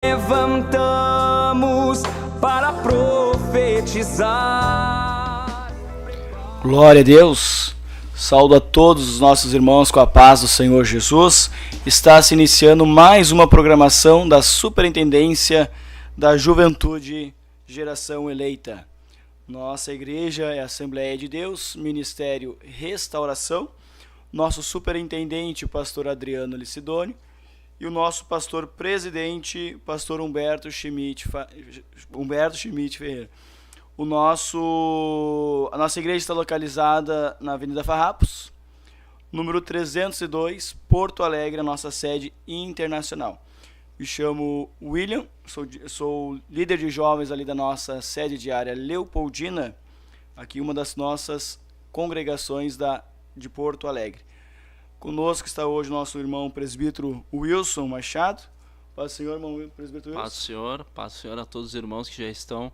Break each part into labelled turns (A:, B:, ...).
A: Levantamos para profetizar.
B: Glória a Deus. Saúdo a todos os nossos irmãos com a paz do Senhor Jesus. Está se iniciando mais uma programação da Superintendência da Juventude Geração Eleita. Nossa igreja é a Assembleia de Deus, Ministério Restauração. Nosso superintendente, o pastor Adriano Licidônio, e o nosso pastor presidente, pastor Humberto Schmidt Ferreira. A nossa igreja está localizada na Avenida Farrapos, número 302, Porto Alegre, a nossa sede internacional. Me chamo William, sou líder de jovens ali da nossa sede diária Leopoldina, aqui uma das nossas congregações de Porto Alegre. Conosco está hoje o nosso irmão presbítero Wilson Machado. Paz do Senhor, irmão presbítero Wilson.
C: Paz do Senhor a todos os irmãos que já estão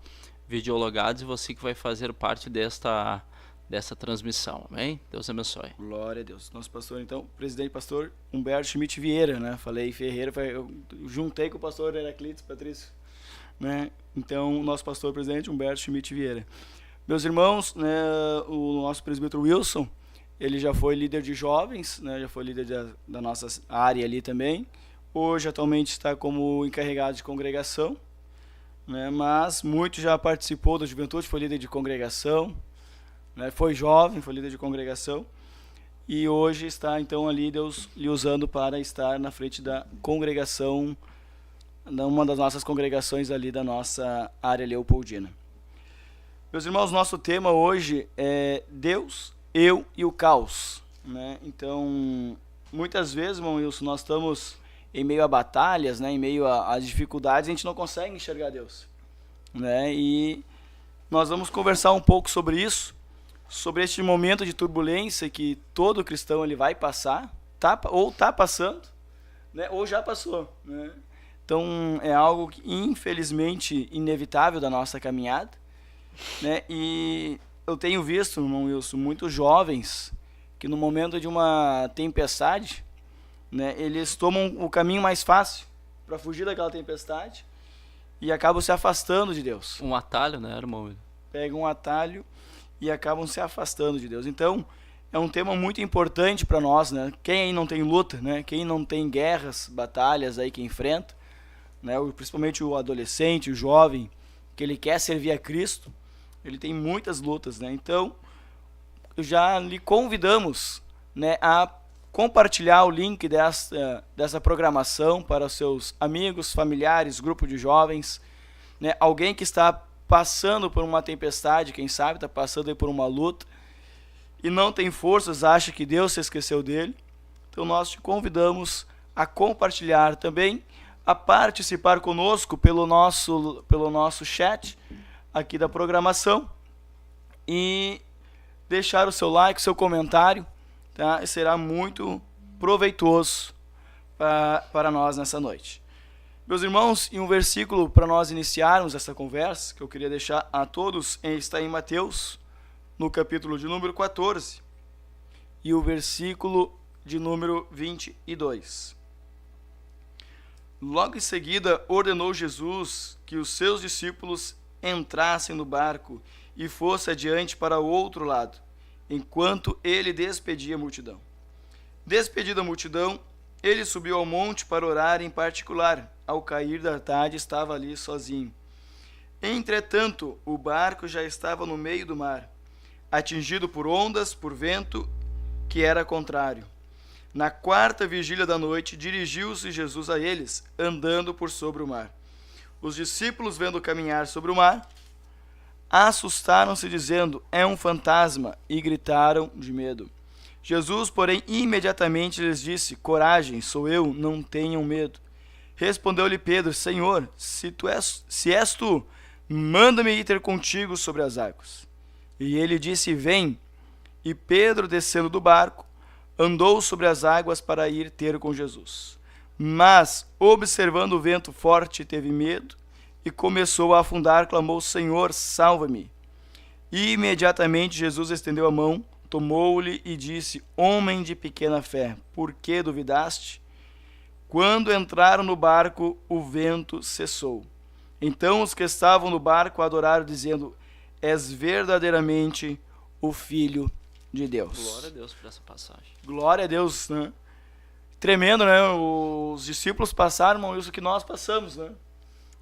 C: videologados e você que vai fazer parte desta transmissão, amém? Deus abençoe.
B: Glória a Deus. Nosso pastor, então, presidente pastor Humberto Schmidt Vieira, né? Falei Ferreira, eu juntei com o pastor Heraclides Patrício, né? Então, nosso pastor presidente Humberto Schmidt Vieira. Meus irmãos, né, o nosso presbítero Wilson, ele já foi líder de jovens, né? Já foi líder da nossa área ali também. Hoje, atualmente, está como encarregado de congregação, né? Mas muito já participou da juventude, foi líder de congregação, né? Foi jovem, foi líder de congregação. E hoje está, então, ali Deus lhe usando para estar na frente da congregação, uma das nossas congregações ali da nossa área leopoldina. Meus irmãos, nosso tema hoje é Deus, eu e o caos, né? Então, muitas vezes, irmão Wilson, nós estamos em meio a batalhas, né? Em meio a dificuldades, a gente não consegue enxergar Deus, né? E nós vamos conversar um pouco sobre isso, sobre este momento de turbulência que todo cristão ele vai passar, ou está passando, né? Ou já passou, né? Então, é algo que, infelizmente, inevitável da nossa caminhada, né? E eu tenho visto, irmão Wilson, muitos jovens que no momento de uma tempestade, né, eles tomam o caminho mais fácil para fugir daquela tempestade e acabam se afastando de Deus.
C: Um atalho, né, irmão?
B: Pegam um atalho e acabam se afastando de Deus. Então, é um tema muito importante para nós, né? Quem aí não tem luta, né? Quem não tem guerras, batalhas aí que enfrenta, né? Principalmente o adolescente, o jovem, que ele quer servir a Cristo, ele tem muitas lutas, né? Então, já lhe convidamos, né, a compartilhar o link dessa programação para os seus amigos, familiares, grupo de jovens, né? Alguém que está passando por uma tempestade, quem sabe, está passando aí por uma luta e não tem forças, acha que Deus se esqueceu dele. Então, nós te convidamos a compartilhar também, a participar conosco pelo nosso chat aqui da programação e deixar o seu like, o seu comentário, tá? E será muito proveitoso para nós nessa noite. Meus irmãos, em um versículo para nós iniciarmos essa conversa, que eu queria deixar a todos, está em Mateus, no capítulo de número 14, e o versículo de número 22. Logo em seguida, ordenou Jesus que os seus discípulos entrassem no barco e fosse adiante para o outro lado, enquanto ele despedia a multidão. Despedida a multidão, ele subiu ao monte para orar em particular. Ao cair da tarde, estava ali sozinho. Entretanto, o barco já estava no meio do mar, atingido por ondas, por vento, que era contrário. Na quarta vigília da noite, dirigiu-se Jesus a eles, andando por sobre o mar. Os discípulos, vendo caminhar sobre o mar, assustaram-se, dizendo: é um fantasma, e gritaram de medo. Jesus, porém, imediatamente lhes disse: coragem, sou eu, não tenham medo. Respondeu-lhe Pedro: Senhor, se és tu, manda-me ir ter contigo sobre as águas. E ele disse: vem. E Pedro, descendo do barco, andou sobre as águas para ir ter com Jesus. Mas, observando o vento forte, teve medo e começou a afundar, clamou: Senhor, salva-me. E imediatamente Jesus estendeu a mão, tomou-lhe e disse: homem de pequena fé, por que duvidaste? Quando entraram no barco, o vento cessou. Então os que estavam no barco adoraram, dizendo: És verdadeiramente o Filho de Deus.
C: Glória a Deus por essa passagem.
B: Glória a Deus, né? Tremendo, né? Os discípulos passaram, irmão, isso que nós passamos, né?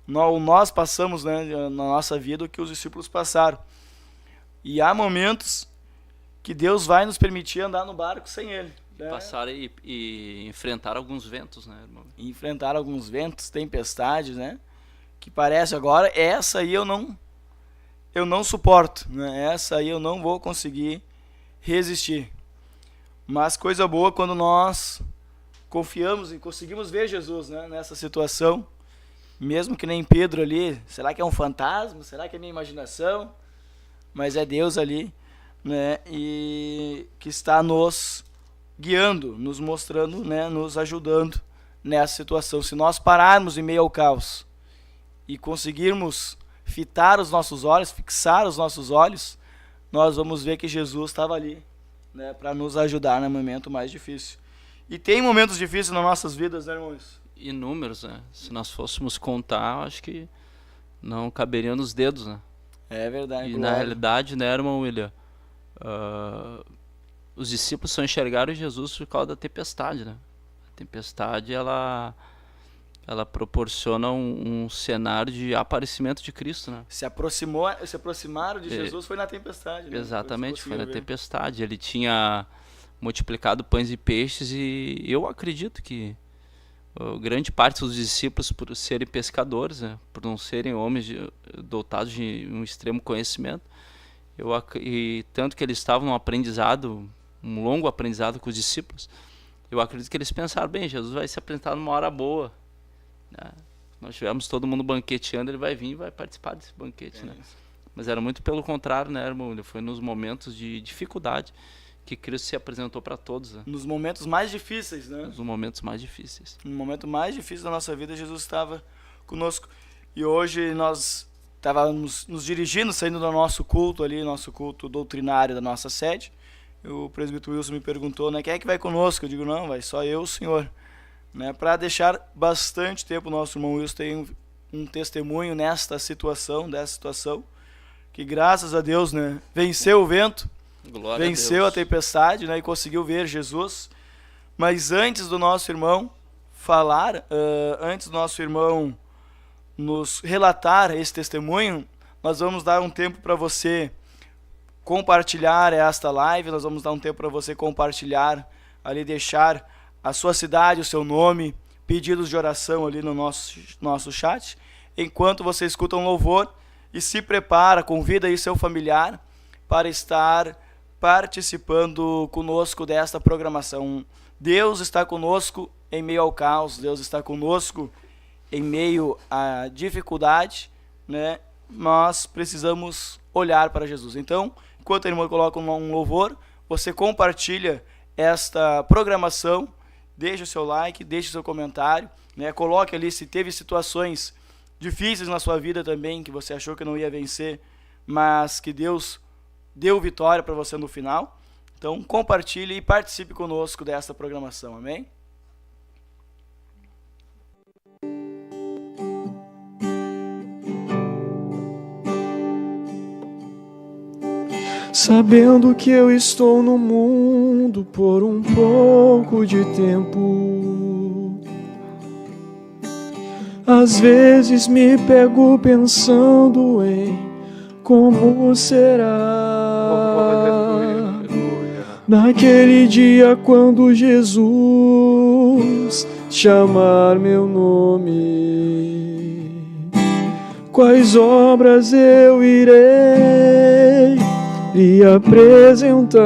B: Nós passamos, né, na nossa vida o que os discípulos passaram. E há momentos que Deus vai nos permitir andar no barco sem Ele. Né?
C: Passaram e enfrentaram alguns ventos, né, irmão?
B: Enfrentar alguns ventos, tempestades, né? Que parece agora, essa aí eu não suporto, né? Essa aí eu não vou conseguir resistir. Mas coisa boa quando nós confiamos e conseguimos ver Jesus, né, nessa situação, mesmo que nem Pedro ali. Será que é um fantasma? Será que é minha imaginação? Mas é Deus ali, né, e que está nos guiando, nos mostrando, né, nos ajudando nessa situação. Se nós pararmos em meio ao caos e conseguirmos fitar os nossos olhos, fixar os nossos olhos, nós vamos ver que Jesus estava ali, né, para nos ajudar no momento mais difícil. E tem momentos difíceis nas nossas vidas, né, irmãos?
C: Inúmeros, né? Se nós fôssemos contar, acho que não caberiam nos dedos, né?
B: É verdade.
C: E
B: glória.
C: na realidade, né, irmão William, os discípulos só enxergaram Jesus por causa da tempestade, né? A tempestade, ela proporciona um cenário de aparecimento de Cristo, né?
B: Se aproximaram de Jesus foi na tempestade, né?
C: Exatamente, foi na
B: ver.
C: tempestade. Ele tinha multiplicado pães e peixes, e eu acredito que grande parte dos discípulos, por serem pescadores, né, por não serem homens dotados de um extremo conhecimento, e tanto que eles estavam num aprendizado, um longo aprendizado com os discípulos, eu acredito que eles pensaram: bem, Jesus vai se apresentar numa hora boa, né? Nós tivemos todo mundo banqueteando, ele vai vir e vai participar desse banquete, né? Mas era muito pelo contrário, né, irmão? Ele foi nos momentos de dificuldade que Cristo se apresentou para todos, né?
B: Nos momentos mais difíceis, né?
C: Nos momentos mais difíceis.
B: No momento mais difícil da nossa vida, Jesus estava conosco. E hoje nós estávamos nos dirigindo, saindo do nosso culto ali, nosso culto doutrinário da nossa sede. O presbítero Wilson me perguntou, né, quem é que vai conosco? Eu digo: não, vai só eu, o senhor. Né, para deixar bastante tempo, o nosso irmão Wilson tem um testemunho dessa situação, que graças a Deus, né, venceu o vento,
C: Glória
B: venceu
C: a
B: a tempestade, né, e conseguiu ver Jesus. Mas antes do nosso irmão falar, antes do nosso irmão nos relatar esse testemunho, nós vamos dar um tempo para você compartilhar esta live, nós vamos dar um tempo para você compartilhar ali, deixar a sua cidade, o seu nome, pedidos de oração ali no nosso chat, enquanto você escuta um louvor e se prepara, convida aí seu familiar para estar participando conosco desta programação. Deus está conosco em meio ao caos, Deus está conosco em meio à dificuldade, né? Nós precisamos olhar para Jesus. Então, enquanto a irmã coloca um louvor, você compartilha esta programação, deixa o seu like, deixa o seu comentário, né? Coloque ali se teve situações difíceis na sua vida também, que você achou que não ia vencer, mas que Deus deu vitória para você no final. Então, compartilhe e participe conosco desta programação, amém?
A: Sabendo que eu estou no mundo por um pouco de tempo, às vezes me pego pensando em como será naquele dia quando Jesus chamar meu nome. Quais obras eu irei lhe apresentar?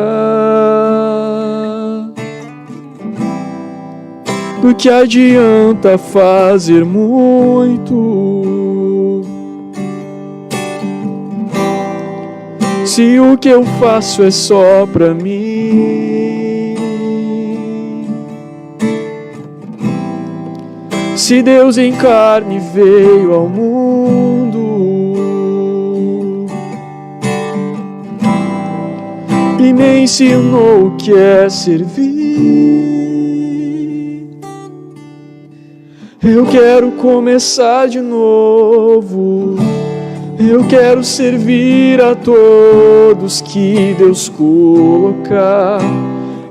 A: Do que adianta fazer muito se o que eu faço é só pra mim? Se Deus em carne veio ao mundo e me ensinou o que é servir, Eu quero começar de novo. Eu quero servir a todos que Deus colocar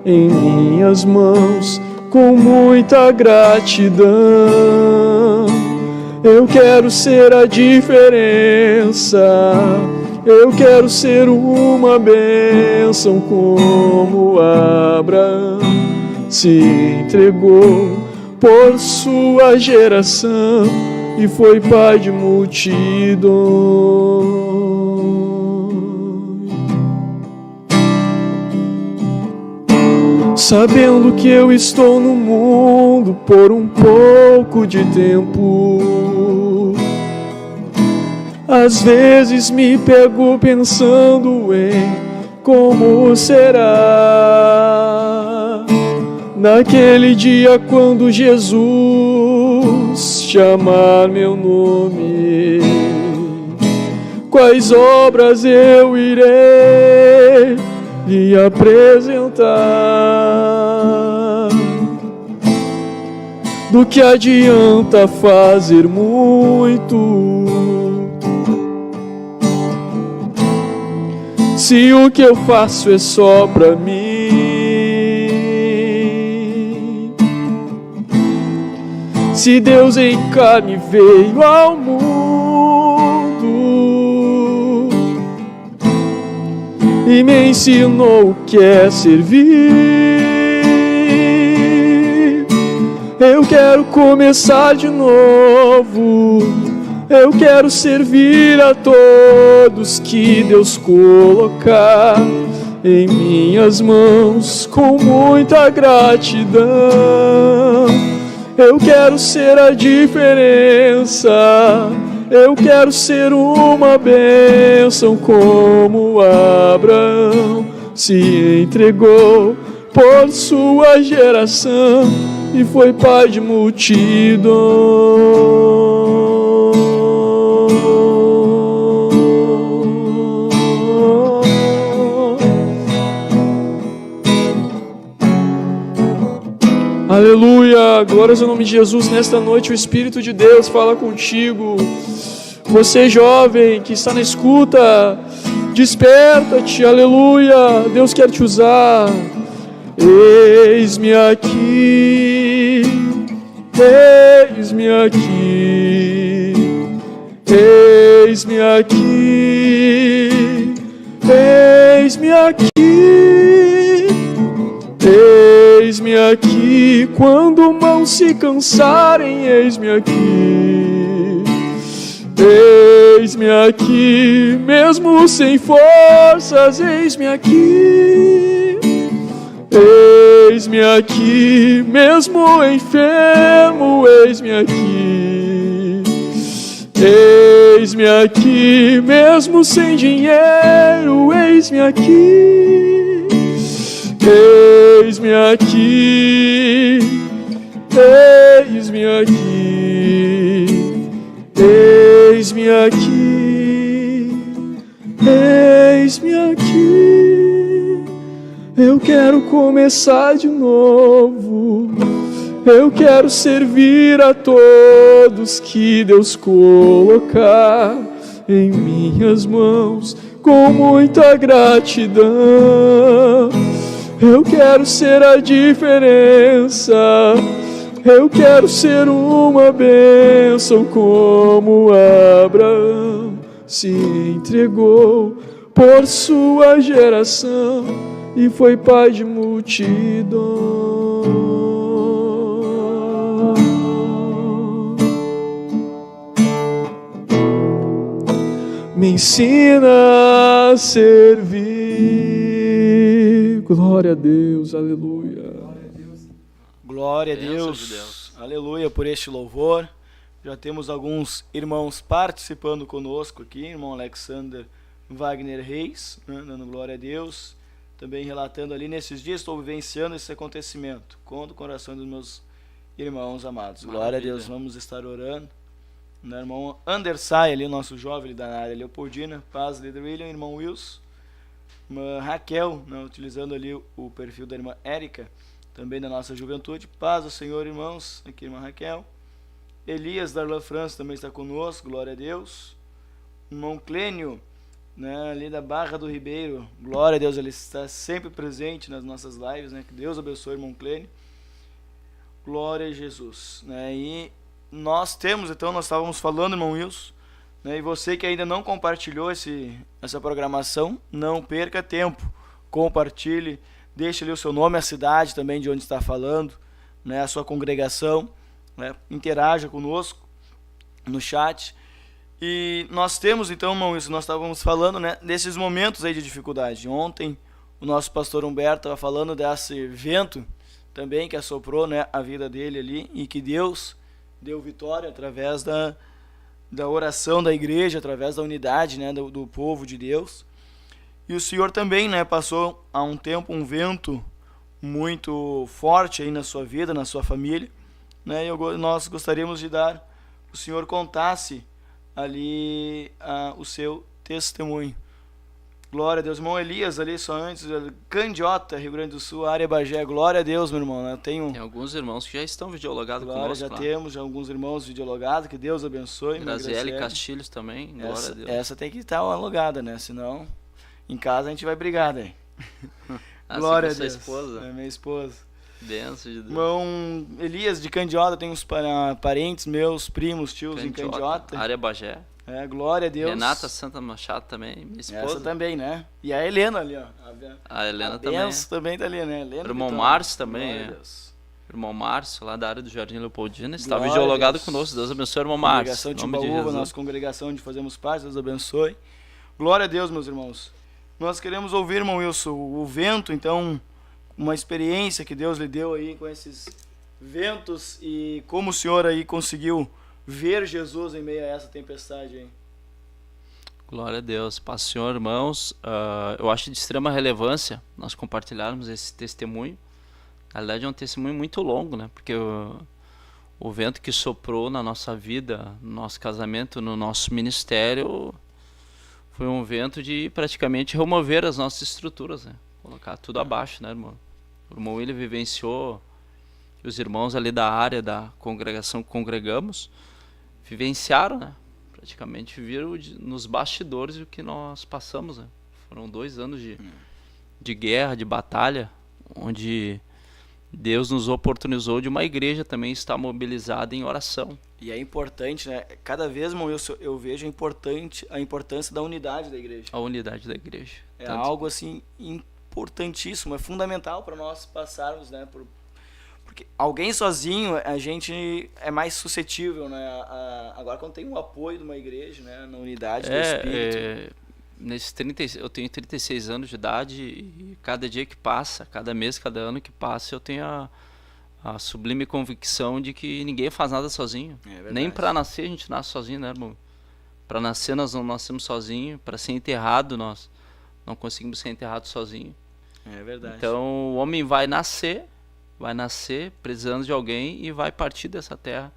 A: em minhas mãos com muita gratidão. Eu quero ser a diferença. Eu quero ser uma bênção como Abraão se entregou por sua geração e foi pai de multidões. Sabendo que eu estou no mundo por um pouco de tempo, às vezes me pego pensando em como será naquele dia quando Jesus chamar meu nome. Quais obras eu irei lhe apresentar? Do que adianta fazer muito se o que eu faço é só pra mim? Se Deus em carne veio ao mundo e me ensinou o que é servir, eu quero começar de novo. Eu quero servir a todos que Deus colocar em minhas mãos com muita gratidão. Eu quero ser a diferença. Eu quero ser uma bênção como Abraão se entregou por sua geração e foi pai de multidões. Aleluia, glórias ao nome de Jesus. Nesta noite o Espírito de Deus fala contigo. Você jovem que está na escuta, desperta-te, aleluia, Deus quer te usar. Eis-me aqui, eis-me aqui, eis-me aqui, eis-me aqui. Eis-me aqui, quando mãos se cansarem, eis-me aqui. Eis-me aqui, mesmo sem forças, eis-me aqui. Eis-me aqui, mesmo enfermo, eis-me aqui. Eis-me aqui, mesmo sem dinheiro, eis-me aqui. Eis-me aqui, eis-me aqui, eis-me aqui, eis-me aqui. Eu quero começar de novo. Eu quero servir a todos que Deus colocar em minhas mãos com muita gratidão. Eu quero ser a diferença. Eu quero ser uma bênção como Abraão se entregou por sua geração e foi pai de multidão. Me ensina a servir. Glória a Deus, aleluia.
B: Glória a Deus. Aleluia por este louvor. Já temos alguns irmãos participando conosco aqui. Irmão Alexander Wagner Reis, né, dando glória a Deus. Também relatando ali, nesses dias estou vivenciando esse acontecimento. Conto com o coração dos meus irmãos amados. Maravilha. Glória a Deus, vamos estar orando. O irmão Andersai, ali, nosso jovem da área Leopoldina. Paz, líder William, irmão Wilson. Irmã Raquel, né, utilizando ali o perfil da irmã Érica, também da nossa juventude. Paz ao Senhor, irmãos. Aqui, irmã Raquel. Elias Darlan França também está conosco, glória a Deus. O irmão Clênio, né, ali da Barra do Ribeiro, glória a Deus, ele está sempre presente nas nossas lives, né? Que Deus abençoe, irmão Clênio. Glória a Jesus, né? E nós temos, então, nós estávamos falando, irmão Wilson, né? E você que ainda não compartilhou essa programação, não perca tempo, compartilhe, deixe ali o seu nome, a cidade também de onde está falando, né? A sua congregação, né? Interaja conosco no chat. E nós temos, então, irmão, isso nós estávamos falando, né, desses momentos aí de dificuldade. Ontem o nosso pastor Humberto estava falando desse vento também que assoprou, né, a vida dele ali, e que Deus deu vitória através da oração da igreja, através da unidade, né, do povo de Deus. E o Senhor também, né, passou há um tempo um vento muito forte aí na sua vida, na sua família, né, e nós gostaríamos de dar, o Senhor contasse ali o seu testemunho. Glória a Deus. Irmão Elias ali só antes, Candiota, Rio Grande do Sul, área Bagé. Glória a Deus, meu irmão.
C: Tem alguns irmãos que já estão videologados conosco.
B: Já temos já alguns irmãos videologados, que Deus abençoe.
C: Graziele Castilhos também, glória a Deus.
B: Essa tem que estar alugada, né? Senão, em casa a gente vai brigar, né? Glória a Deus.
C: Esposa.
B: É minha esposa.
C: Benção de Deus.
B: Irmão Elias de Candiota, tem uns parentes meus, primos, tios em Candiota.
C: Área Bagé.
B: Glória a Deus.
C: Renata Santa Machado também, minha esposa.
B: Essa também, né? E a Helena ali, ó.
C: A Helena também.
B: Também tá ali, né? Helena,
C: irmão Márcio também,
B: Glória a Deus.
C: Irmão Márcio, lá da área do Jardim Leopoldina, está videologado conosco. Deus abençoe, irmão Márcio.
B: Congregação de Timbaúva, nossa congregação onde fazemos parte, Deus abençoe. Glória a Deus, meus irmãos. Nós queremos ouvir, irmão Wilson, o vento, então, uma experiência que Deus lhe deu aí com esses ventos e como o senhor aí conseguiu ver Jesus em meio a essa tempestade, hein?
C: Glória a Deus. Paz, Senhor, irmãos. Eu acho de extrema relevância nós compartilharmos esse testemunho. Na verdade é um testemunho muito longo, né? Porque o vento que soprou na nossa vida, no nosso casamento, no nosso ministério, foi um vento de praticamente remover as nossas estruturas, né? Colocar tudo abaixo, né, irmão? O irmão William vivenciou, e os irmãos ali da área da congregação que congregamos, vivenciaram, né? Praticamente viram nos bastidores o que nós passamos, né? Foram 2 anos de guerra, de batalha, onde Deus nos oportunizou de uma igreja também estar mobilizada em oração.
B: E é importante, né? Cada vez, irmão, eu vejo a importância da unidade da igreja.
C: A unidade da igreja.
B: É algo assim importantíssimo, é fundamental para nós passarmos, né? Porque alguém sozinho, a gente é mais suscetível, né? Agora quando tem um apoio de uma igreja, né? Na unidade do Espírito.
C: Eu tenho 36 anos de idade e cada dia que passa, cada mês, cada ano que passa, eu tenho a sublime convicção de que ninguém faz nada sozinho. Nem para nascer a gente nasce sozinho, né, irmão? Para nascer nós não nascemos sozinhos, para ser enterrado nós não conseguimos ser enterrados sozinhos.
B: É verdade.
C: Então o homem vai nascer precisando de alguém e vai partir dessa terra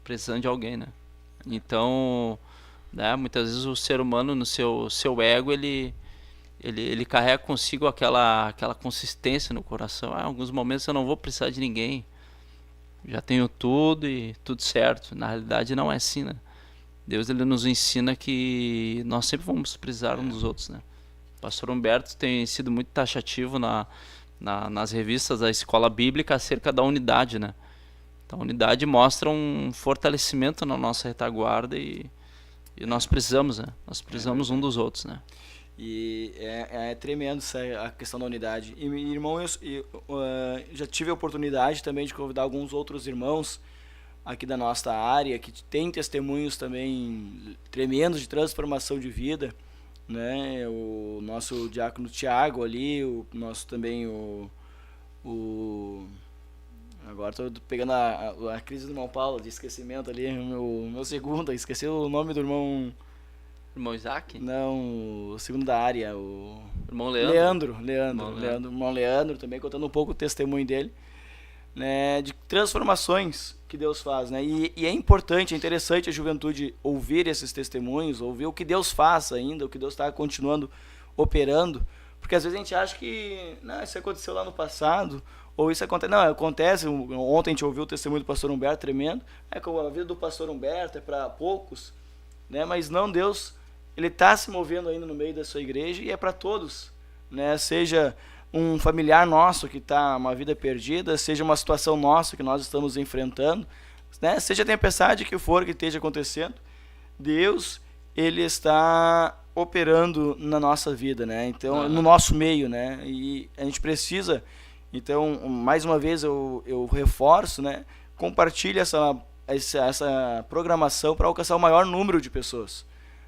C: precisando de alguém, né? Então, né, muitas vezes o ser humano no seu ego ele carrega consigo aquela consistência no coração. Em alguns momentos eu não vou precisar de ninguém, já tenho tudo e tudo certo. Na realidade não é assim, né? Deus ele nos ensina que nós sempre vamos precisar uns dos outros, né? O pastor Humberto tem sido muito taxativo nas revistas da escola bíblica acerca da unidade, né? Então a unidade mostra um fortalecimento na nossa retaguarda e nós precisamos, né? Nós precisamos um dos outros, né?
B: E é tremendo a questão da unidade. E irmão, eu já tive a oportunidade também de convidar alguns outros irmãos aqui da nossa área que tem testemunhos também tremendos de transformação de vida, né? O nosso diácono Tiago ali, o nosso também agora estou pegando a crise do irmão Paulo de esquecimento ali, meu segundo, esqueci o nome do irmão.
C: Irmão Isaac?
B: Não, o segundo da área, o
C: irmão Leandro.
B: Irmão Leandro também, contando um pouco o testemunho dele, né, de transformações que Deus faz, né? E é importante, é interessante a juventude ouvir esses testemunhos, ouvir o que Deus faz ainda, o que Deus está continuando operando, porque às vezes a gente acha que isso aconteceu lá no passado, ou isso acontece. Não, acontece. Ontem a gente ouviu o testemunho do pastor Humberto tremendo. É que a vida do pastor Humberto é para poucos, né? Mas não, Deus, ele está se movendo ainda no meio da sua igreja e é para todos, né? Seja um familiar nosso que está uma vida perdida, seja uma situação nossa que nós estamos enfrentando, né? Seja a tempestade que for que esteja acontecendo, Deus, ele está operando na nossa vida, né? Então, no nosso meio, né? E a gente precisa, então, mais uma vez eu reforço, né? Compartilhe essa programação para alcançar o maior número de pessoas,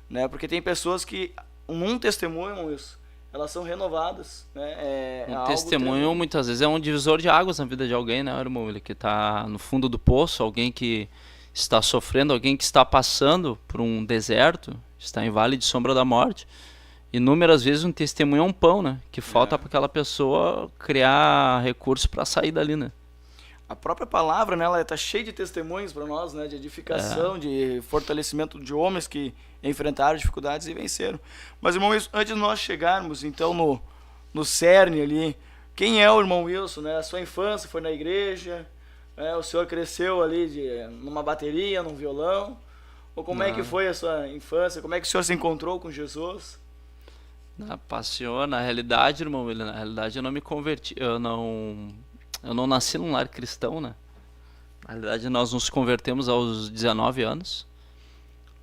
B: né? Porque tem pessoas que num testemunho isso, elas são renovadas, né?
C: Um testemunho muitas vezes é um divisor de águas na vida de alguém, né, irmão? Ele que está no fundo do poço, alguém que está sofrendo, alguém que está passando por um deserto, está em vale de sombra da morte. Inúmeras vezes um testemunho é um pão, né? Que falta para aquela pessoa criar recurso para sair dali, né?
B: A própria palavra, né, ela está cheia de testemunhos para nós, né, de edificação, de fortalecimento de homens que enfrentaram dificuldades e venceram. Mas, irmão Wilson, antes de nós chegarmos, então, no cerne ali, quem é o irmão Wilson, né? A sua infância foi na igreja, o senhor cresceu ali numa bateria, num violão, ou como é que foi a sua infância? Como é que o senhor se encontrou com Jesus?
C: Na realidade, irmão, na realidade eu não me converti, eu não nasci num lar cristão, né? Na realidade, nós nos convertemos aos 19 anos.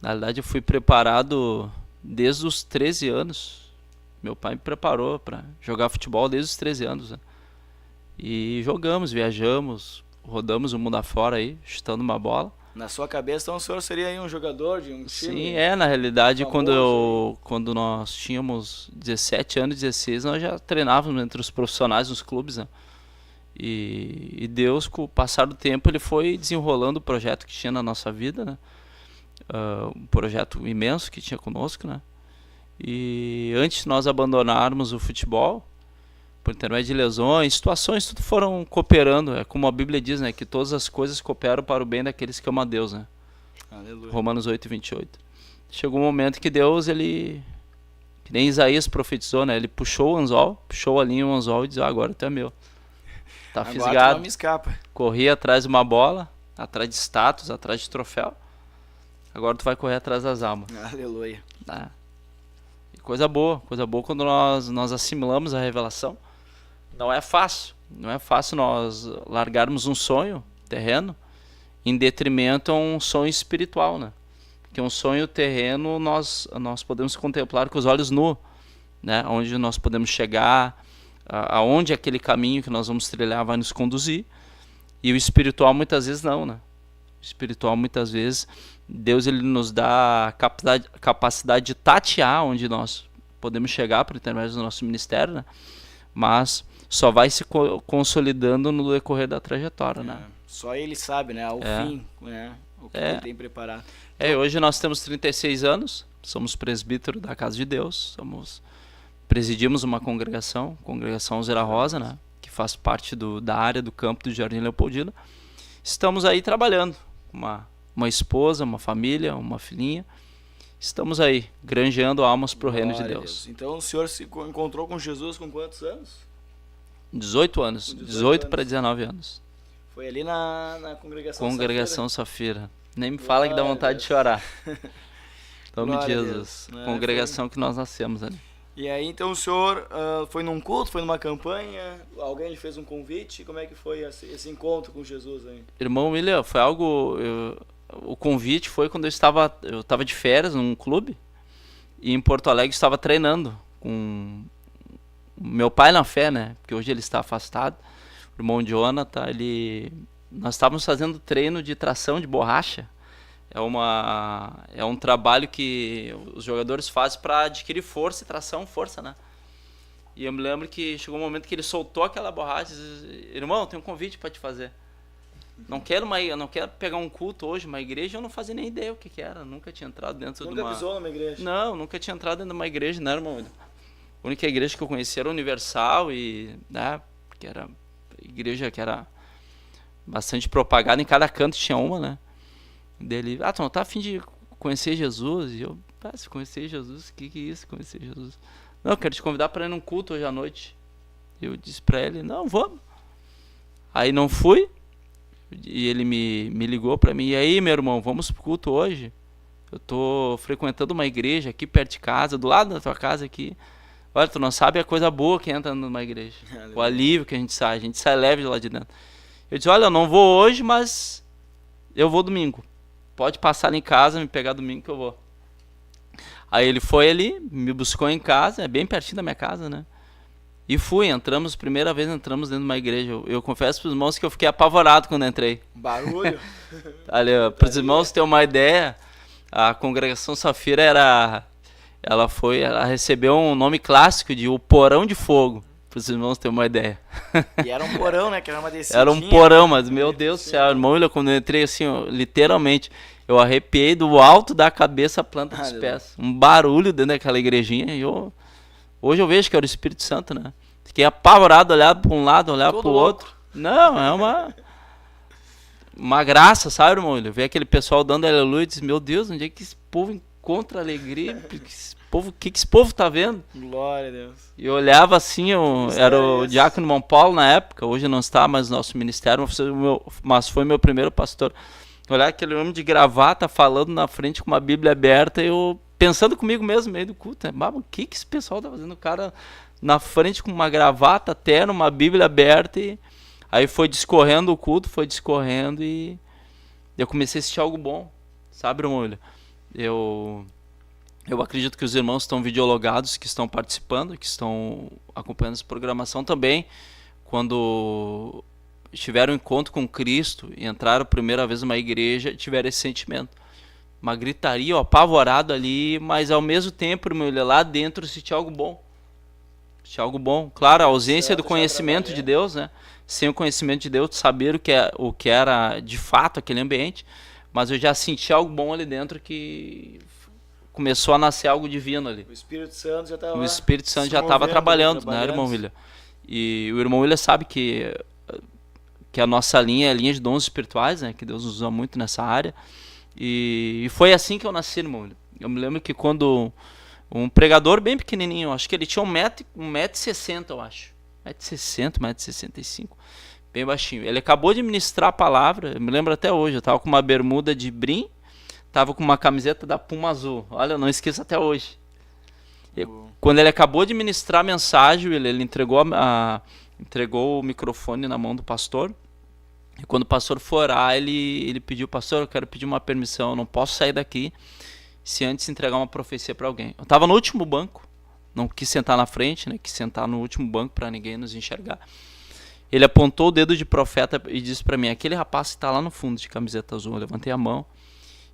C: Na realidade, eu fui preparado desde os 13 anos. Meu pai me preparou para jogar futebol desde os 13 anos, né? E jogamos, viajamos, rodamos o mundo afora aí, chutando uma bola.
B: Na sua cabeça, então, o senhor seria aí um jogador de um time?
C: Sim, na realidade, quando nós tínhamos 17 anos, 16, nós já treinávamos entre os profissionais nos clubes, né? E Deus, com o passar do tempo, ele foi desenrolando o projeto que tinha na nossa vida, né? Um projeto imenso que tinha conosco, né? E antes de nós abandonarmos o futebol, por intermédio de lesões, situações, tudo foram cooperando. É como a Bíblia diz, né? Que todas as coisas cooperam para o bem daqueles que amam a Deus, né?
B: Aleluia.
C: Romanos 8:28. Chegou um momento que Deus, ele... Que nem Isaías profetizou, né? Ele puxou o anzol, puxou a linha o anzol e disse, agora tu é meu. Tá fisgado.
B: Agora não me escapa.
C: Corri atrás de uma bola, atrás de status, atrás de troféu. Agora tu vai correr atrás das almas.
B: Aleluia.
C: E coisa boa quando nós assimilamos a revelação. Não é fácil nós largarmos um sonho terreno em detrimento a um sonho espiritual, né? Porque um sonho terreno nós podemos contemplar com os olhos nus, né? Onde nós podemos chegar, aonde aquele caminho que nós vamos trilhar vai nos conduzir. E o espiritual muitas vezes não, né? O espiritual muitas vezes Deus, ele nos dá a capacidade de tatear onde nós podemos chegar por intermédio do nosso ministério, né? Mas só vai se consolidando no decorrer da trajetória, né?
B: Só ele sabe, né? Ao fim, né? O que ele tem preparado.
C: Hoje nós temos 36 anos, somos presbítero da Casa de Deus, presidimos uma congregação Zera Rosa, né? Que faz parte da área do campo do Jardim Leopoldina. Estamos aí trabalhando, uma esposa, uma família, uma filhinha. Estamos aí, granjeando almas para o reino de Deus.
B: Então o senhor se encontrou com Jesus com quantos anos?
C: 18 anos, 18 para 19 anos.
B: Foi ali na
C: Congregação Safira. Nem me fala que dá vontade de chorar. Nome de Jesus. Congregação que nós nascemos ali.
B: E aí, então, o senhor foi num culto, foi numa campanha? Alguém lhe fez um convite? Como é que foi esse encontro com Jesus aí?
C: Irmão William, foi algo... O convite foi quando eu estava de férias num clube e em Porto Alegre estava treinando com meu pai na fé, né? Porque hoje ele está afastado. O irmão Jonathan, nós estávamos fazendo treino de tração de borracha. É um trabalho que os jogadores fazem para adquirir força e tração, força, né? E eu me lembro que chegou um momento que ele soltou aquela borracha e disse, irmão, tem um convite para te fazer. Não quero pegar um culto hoje, uma igreja, eu não fazia nem ideia o que era. Nunca tinha entrado dentro de uma...
B: Nunca pisou numa igreja?
C: Não, nunca tinha entrado dentro de uma igreja, né, irmão? A única igreja que eu conhecia era Universal e, né, que era igreja que era bastante propagada, em cada canto tinha uma, né? Dele, tu não tá a fim de conhecer Jesus? E eu, se conhecer Jesus, o que é isso, conhecer Jesus? Não, eu quero te convidar para ir num culto hoje à noite. Eu disse para ele, não, vamos. Aí não fui, e ele me ligou pra mim, e aí, meu irmão, vamos pro culto hoje? Eu tô frequentando uma igreja aqui perto de casa, do lado da tua casa aqui. Olha, tu não sabe a coisa boa que entra numa igreja. O alívio que a gente sai leve de lá de dentro. Eu disse, olha, eu não vou hoje, mas eu vou domingo. Pode passar ali em casa, me pegar domingo que eu vou. Aí ele foi ali, me buscou em casa, é bem pertinho da minha casa, né? E fui, primeira vez entramos dentro de uma igreja. Eu confesso para os irmãos que eu fiquei apavorado quando entrei.
B: Barulho.
C: Ali, para os irmãos terem uma ideia, a congregação Safira ela recebeu um nome clássico de o Porão de Fogo, para os irmãos terem uma ideia.
B: E era um porão, né? Que era uma descidinha.
C: Era um porão, mas meu Deus do céu, irmão, quando eu entrei assim, literalmente, eu arrepiei do alto da cabeça à planta dos pés. Um barulho dentro daquela igrejinha e hoje eu vejo que era o Espírito Santo, né? Fiquei apavorado, olhava para um lado, olhava para o outro. Não, é uma graça, sabe, irmão? Ver aquele pessoal dando aleluia e diz, meu Deus, onde é que esse povo encontra alegria? O que esse povo tá vendo?
B: Glória a Deus.
C: E eu olhava assim, era o diácono Mão Paulo na época, hoje não está mais no nosso ministério, mas foi meu primeiro pastor. Olhar aquele homem de gravata falando na frente com uma Bíblia aberta, eu pensando comigo mesmo, no meio do culto, né? O que esse pessoal tá fazendo? O cara na frente com uma gravata, terno, uma Bíblia aberta, e aí foi discorrendo o culto, e eu comecei a assistir algo bom, sabe, irmão? Eu acredito que os irmãos estão videologados, que estão participando, que estão acompanhando essa programação também, quando tiveram um encontro com Cristo e entraram a primeira vez numa igreja, tiveram esse sentimento. Uma gritaria, apavorado ali, mas ao mesmo tempo, irmão, lá dentro se tinha algo bom. Tinha algo bom. Claro, a ausência do conhecimento de Deus, né? Sem o conhecimento de Deus, saber o que era de fato aquele ambiente, mas eu já senti algo bom ali dentro que começou a nascer algo divino ali.
B: O Espírito Santo
C: já estava trabalhando, né, irmão William? E o irmão William sabe que a nossa linha é a linha de dons espirituais, né? Que Deus nos usa muito nessa área. E foi assim que eu nasci, irmão William. Eu me lembro que quando um pregador bem pequenininho, acho que ele tinha 1,60m, eu acho. 1,60m, 1,65m. Bem baixinho. Ele acabou de ministrar a palavra, eu me lembro até hoje. Eu estava com uma bermuda de brim, estava com uma camiseta da Puma azul. Olha, eu não esqueço até hoje. Quando ele acabou de ministrar a mensagem, ele entregou o microfone na mão do pastor. E quando o pastor for orar, ele pediu, pastor, eu quero pedir uma permissão, eu não posso sair daqui se antes entregar uma profecia para alguém. Eu estava no último banco, não quis sentar na frente, né? Quis sentar no último banco para ninguém nos enxergar. Ele apontou o dedo de profeta e disse para mim, aquele rapaz que está lá no fundo de camiseta azul. Eu levantei a mão.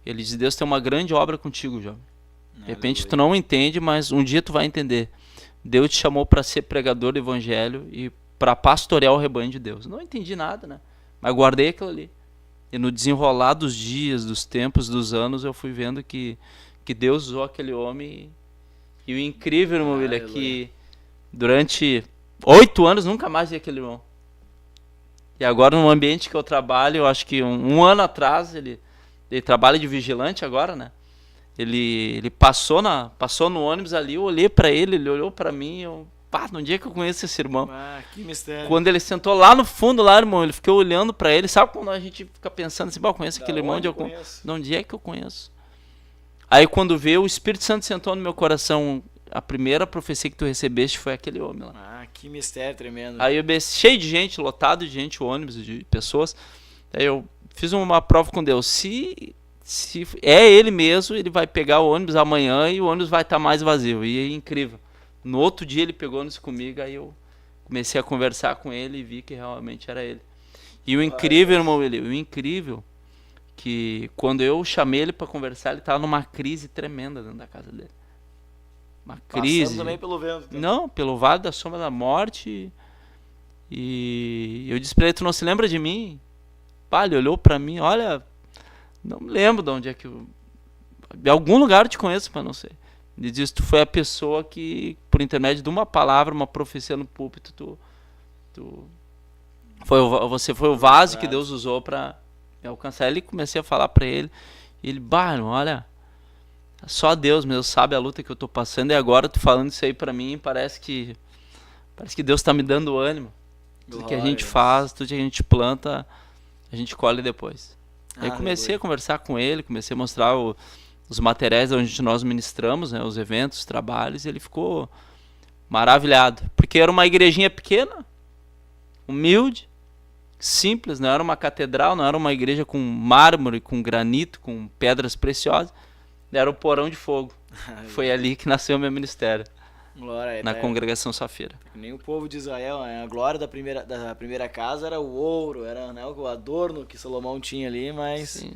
C: Ele disse, Deus tem uma grande obra contigo, jovem. De repente tu não entende, mas um dia tu vai entender. Deus te chamou para ser pregador do evangelho e para pastorear o rebanho de Deus. Não entendi nada, né? Mas guardei aquilo ali. E no desenrolar dos dias, dos tempos, dos anos, eu fui vendo que Deus usou aquele homem. E o incrível, irmão, é que durante 8 anos nunca mais vi aquele irmão. E agora no ambiente que eu trabalho, eu acho que um ano atrás, ele trabalha de vigilante agora, né? Ele passou no ônibus ali, eu olhei pra ele olhou pra mim, no dia que eu conheço esse irmão.
B: Que mistério.
C: Quando ele sentou lá no fundo, lá, irmão, ele ficou olhando pra ele. Sabe quando a gente fica pensando assim, eu conheço aquele irmão, de onde é que eu conheço? Aí quando veio, o Espírito Santo sentou no meu coração. A primeira profecia que tu recebeste foi aquele homem lá.
B: Que mistério tremendo.
C: Aí eu cheio de gente, lotado de gente, ônibus, de pessoas. Aí eu fiz uma prova com Deus. Se é ele mesmo, ele vai pegar o ônibus amanhã e o ônibus vai estar mais vazio. E é incrível. No outro dia ele pegou ônibus comigo, aí eu comecei a conversar com ele e vi que realmente era ele. E o incrível, irmão, o incrível, que quando eu chamei ele para conversar, ele estava numa crise tremenda dentro da casa dele. Uma crise.
B: Passando também pelo vento. Também.
C: Não, pelo vale da sombra da morte. E eu disse para ele, tu não se lembra de mim? Ele olhou para mim, olha, não me lembro de onde é que de algum lugar eu te conheço, mas não sei. Ele disse, tu foi a pessoa que, por intermédio de uma palavra, uma profecia no púlpito, você foi o vaso que Deus usou para me alcançar. Ele comecei a falar para ele, e ele, irmão, olha, só Deus mesmo sabe a luta que eu tô passando, e agora tu falando isso aí para mim, parece que Deus tá me dando ânimo. Tudo que a
B: Glória
C: gente
B: a Deus.
C: faz, tudo que a gente planta, a gente colhe depois. Aí
B: Ah,
C: comecei
B: aleluia.
C: a conversar com ele, comecei a mostrar os materiais onde nós ministramos, né, os eventos, os trabalhos, e ele ficou maravilhado. Porque era uma igrejinha pequena, humilde, simples, não era uma catedral, não era uma igreja com mármore, com granito, com pedras preciosas, era o porão de fogo. Foi ali que nasceu o meu ministério,
B: Glória a
C: na
B: Deus.
C: congregação Safira.
B: Nem o povo de Israel, né? A glória da primeira casa era o ouro, era, né, o adorno que Salomão tinha ali, mas
C: Sim.